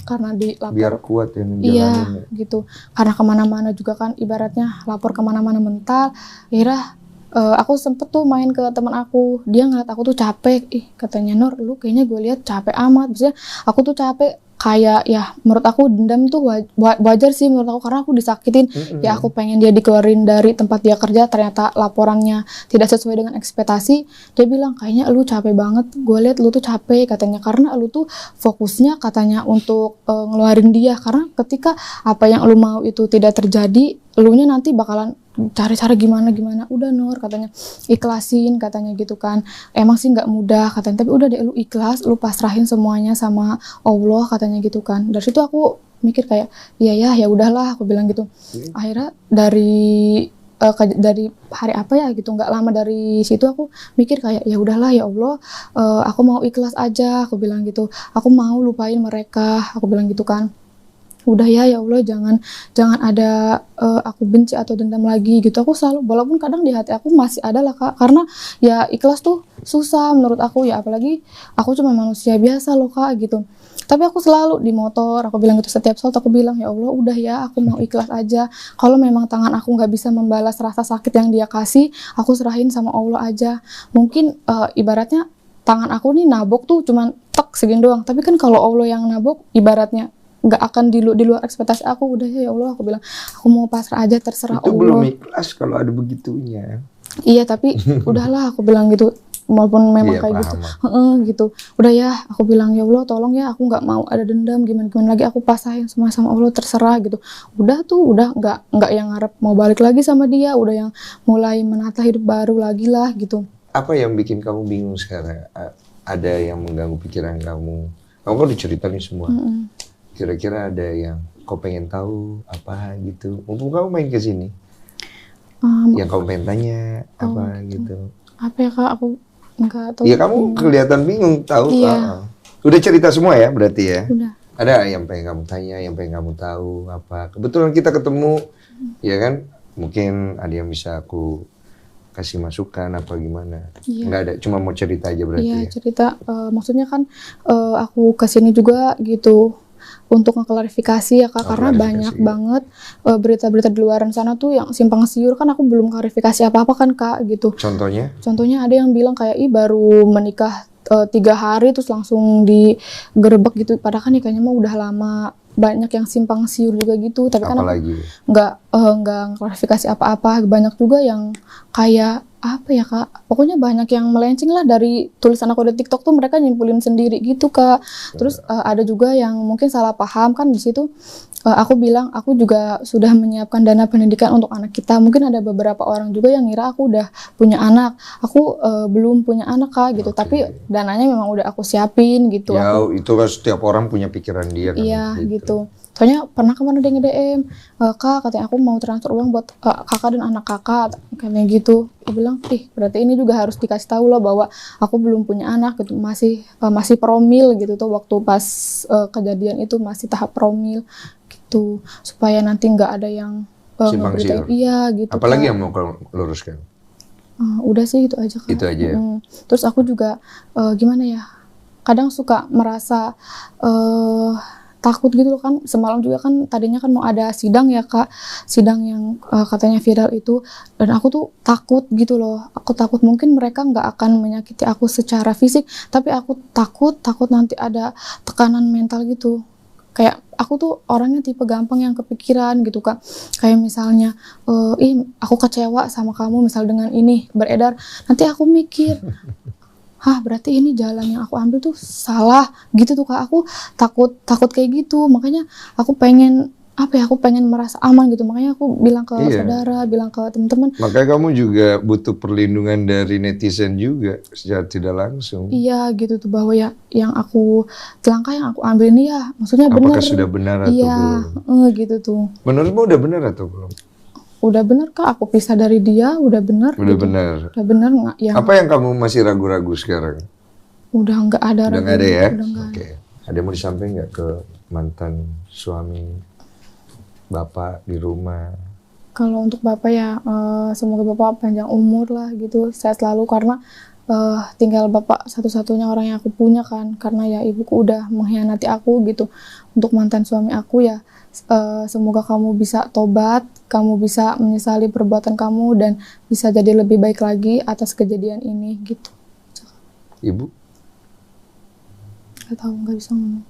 Karena dilapor, biar kuat ya menjalani. Iya gitu. Karena kemana-mana juga kan, ibaratnya lapor kemana-mana mental. Akhirnya aku sempet tuh main ke teman aku, dia ngeliat aku tuh capek, katanya Nur, lu kayaknya gue lihat capek amat. Maksudnya aku tuh capek, kayak ya menurut aku dendam tuh wajar sih menurut aku, karena aku disakitin. Ya aku pengen dia dikeluarin dari tempat dia kerja, ternyata laporannya tidak sesuai dengan ekspektasi. Dia bilang kayaknya lu capek banget, gue lihat lu tuh capek katanya, karena lu tuh fokusnya katanya untuk ngeluarin dia, karena ketika apa yang lu mau itu tidak terjadi, elunya nanti bakalan cari cara gimana. Udah Nur katanya, ikhlasin katanya gitu kan. Emang sih nggak mudah katanya, tapi udah deh lu ikhlas, lu pasrahin semuanya sama Allah katanya gitu kan. Dari situ aku mikir kayak ya udahlah, aku bilang gitu. Akhirnya dari dari hari apa ya gitu, nggak lama dari situ aku mikir kayak ya udahlah ya Allah, aku mau ikhlas aja, aku bilang gitu, aku mau lupain mereka, aku bilang gitu kan. Udah ya Allah, jangan ada aku benci atau dendam lagi gitu. Aku selalu, walaupun kadang di hati aku masih ada lah Kak, karena ya ikhlas tuh susah menurut aku ya, apalagi aku cuma manusia biasa loh Kak gitu. Tapi aku selalu di motor, aku bilang gitu setiap saat, aku bilang ya Allah udah ya, aku mau ikhlas aja. Kalau memang tangan aku nggak bisa membalas rasa sakit yang dia kasih, aku serahin sama Allah aja. Mungkin ibaratnya tangan aku nih nabok tuh cuman tek segini doang, tapi kan kalau Allah yang nabok ibaratnya nggak akan di luar ekspektasi aku. Udah ya Allah, aku bilang aku mau pasrah aja, terserah Itu Allah. belum ikhlas kalau ada begitunya. Iya tapi udahlah, aku bilang gitu, walaupun memang Iya, kayak paham. gitu, gitu. Udah ya, aku bilang ya Allah tolong ya, aku nggak mau ada dendam gimana lagi, aku pasrahin semua sama Allah, terserah gitu. Udah tuh, udah nggak yang ngarep mau balik lagi sama dia, udah yang mulai menata hidup baru lagi lah gitu. Apa yang bikin kamu bingung sekarang? Ada yang mengganggu pikiran kamu? Kamu kan udah cerita nih semua. Kira-kira ada yang kau pengen tahu apa gitu? Mumpung kamu main ke sini, yang kamu pengen tanya apa gitu? Apa ya Kak, aku nggak tahu. Iya, kamu kelihatan bingung tahu. Iya. Udah cerita semua ya berarti ya? Udah. Ada yang pengen kamu tanya, yang pengen kamu tahu apa? Kebetulan kita ketemu, ya kan? Mungkin ada yang bisa aku kasih masukan apa gimana? Iya. Nggak ada, cuma mau cerita aja berarti Iya ya? cerita, maksudnya kan aku kesini juga gitu untuk ngeklarifikasi ya Kak, karena banyak banget berita-berita di luaran sana tuh yang simpang siur, kan aku belum klarifikasi apa-apa kan Kak gitu. Contohnya? Contohnya ada yang bilang kayak baru menikah 3 hari terus langsung digerebek gitu, padahal kan nikahnya mah udah lama. Banyak yang simpang siur juga gitu, tapi kan aku nggak klarifikasi apa-apa. Banyak juga yang kayak apa ya Kak, pokoknya banyak yang melenceng lah dari tulisan aku di TikTok tuh, mereka nyimpulin sendiri gitu Kak. Terus ada juga yang mungkin salah paham kan di situ. Aku bilang aku juga sudah menyiapkan dana pendidikan untuk anak kita. Mungkin ada beberapa orang juga yang ngira aku udah punya anak. Aku belum punya anak Kak gitu, tapi dananya memang udah aku siapin gitu. Ya itu kan setiap orang punya pikiran dia kan. Iya gitu. Soalnya pernah kemana dia nge-DM, Kak katanya aku mau transfer uang buat kakak dan anak kakak, kayak gitu. Aku bilang, berarti ini juga harus dikasih tahu loh bahwa aku belum punya anak gitu, masih promil gitu tuh, waktu pas kejadian itu masih tahap promil gitu, supaya nanti nggak ada yang simpang siur. Iya gitu. Apalagi Kak. yang mau kamu luruskan? Udah sih itu aja Kak. Itu aja ya? Terus aku juga gimana ya, kadang suka merasa takut gitu loh kan. Semalam juga kan tadinya kan mau ada sidang ya Kak, sidang yang katanya viral itu, dan aku tuh takut gitu loh. Aku takut mungkin mereka nggak akan menyakiti aku secara fisik, tapi aku takut nanti ada tekanan mental gitu. Kayak aku tuh orangnya tipe gampang yang kepikiran gitu Kak. Kayak misalnya, aku kecewa sama kamu misal dengan ini beredar, nanti aku mikir, berarti ini jalan yang aku ambil tuh salah gitu tuh Kak. Aku takut kayak gitu, makanya aku pengen aku pengen merasa aman gitu, makanya aku bilang ke saudara, bilang ke teman-teman. Makanya kamu juga butuh perlindungan dari netizen juga secara tidak langsung. Iya gitu tuh, bahwa ya yang langkah yang aku ambil ini ya maksudnya benar. Apakah sudah benar atau belum? Gitu tuh. Menurutmu udah benar atau belum? Udah benar Kak, aku pisah dari dia udah benar. Udah gitu. benar. Udah benar nggak yang. Apa yang kamu masih ragu-ragu sekarang? Udah nggak ada. Udah nggak ada ya? Oke. Ada yang mau disampaikan nggak ke mantan suami, bapak di rumah? Kalau untuk bapak ya, semoga bapak panjang umur lah gitu, sehat selalu, karena tinggal bapak satu-satunya orang yang aku punya kan, karena ya ibuku udah mengkhianati aku gitu. Untuk mantan suami aku ya, semoga kamu bisa tobat, kamu bisa menyesali perbuatan kamu dan bisa jadi lebih baik lagi atas kejadian ini gitu. Ibu? Gak tahu, nggak bisa ngomong.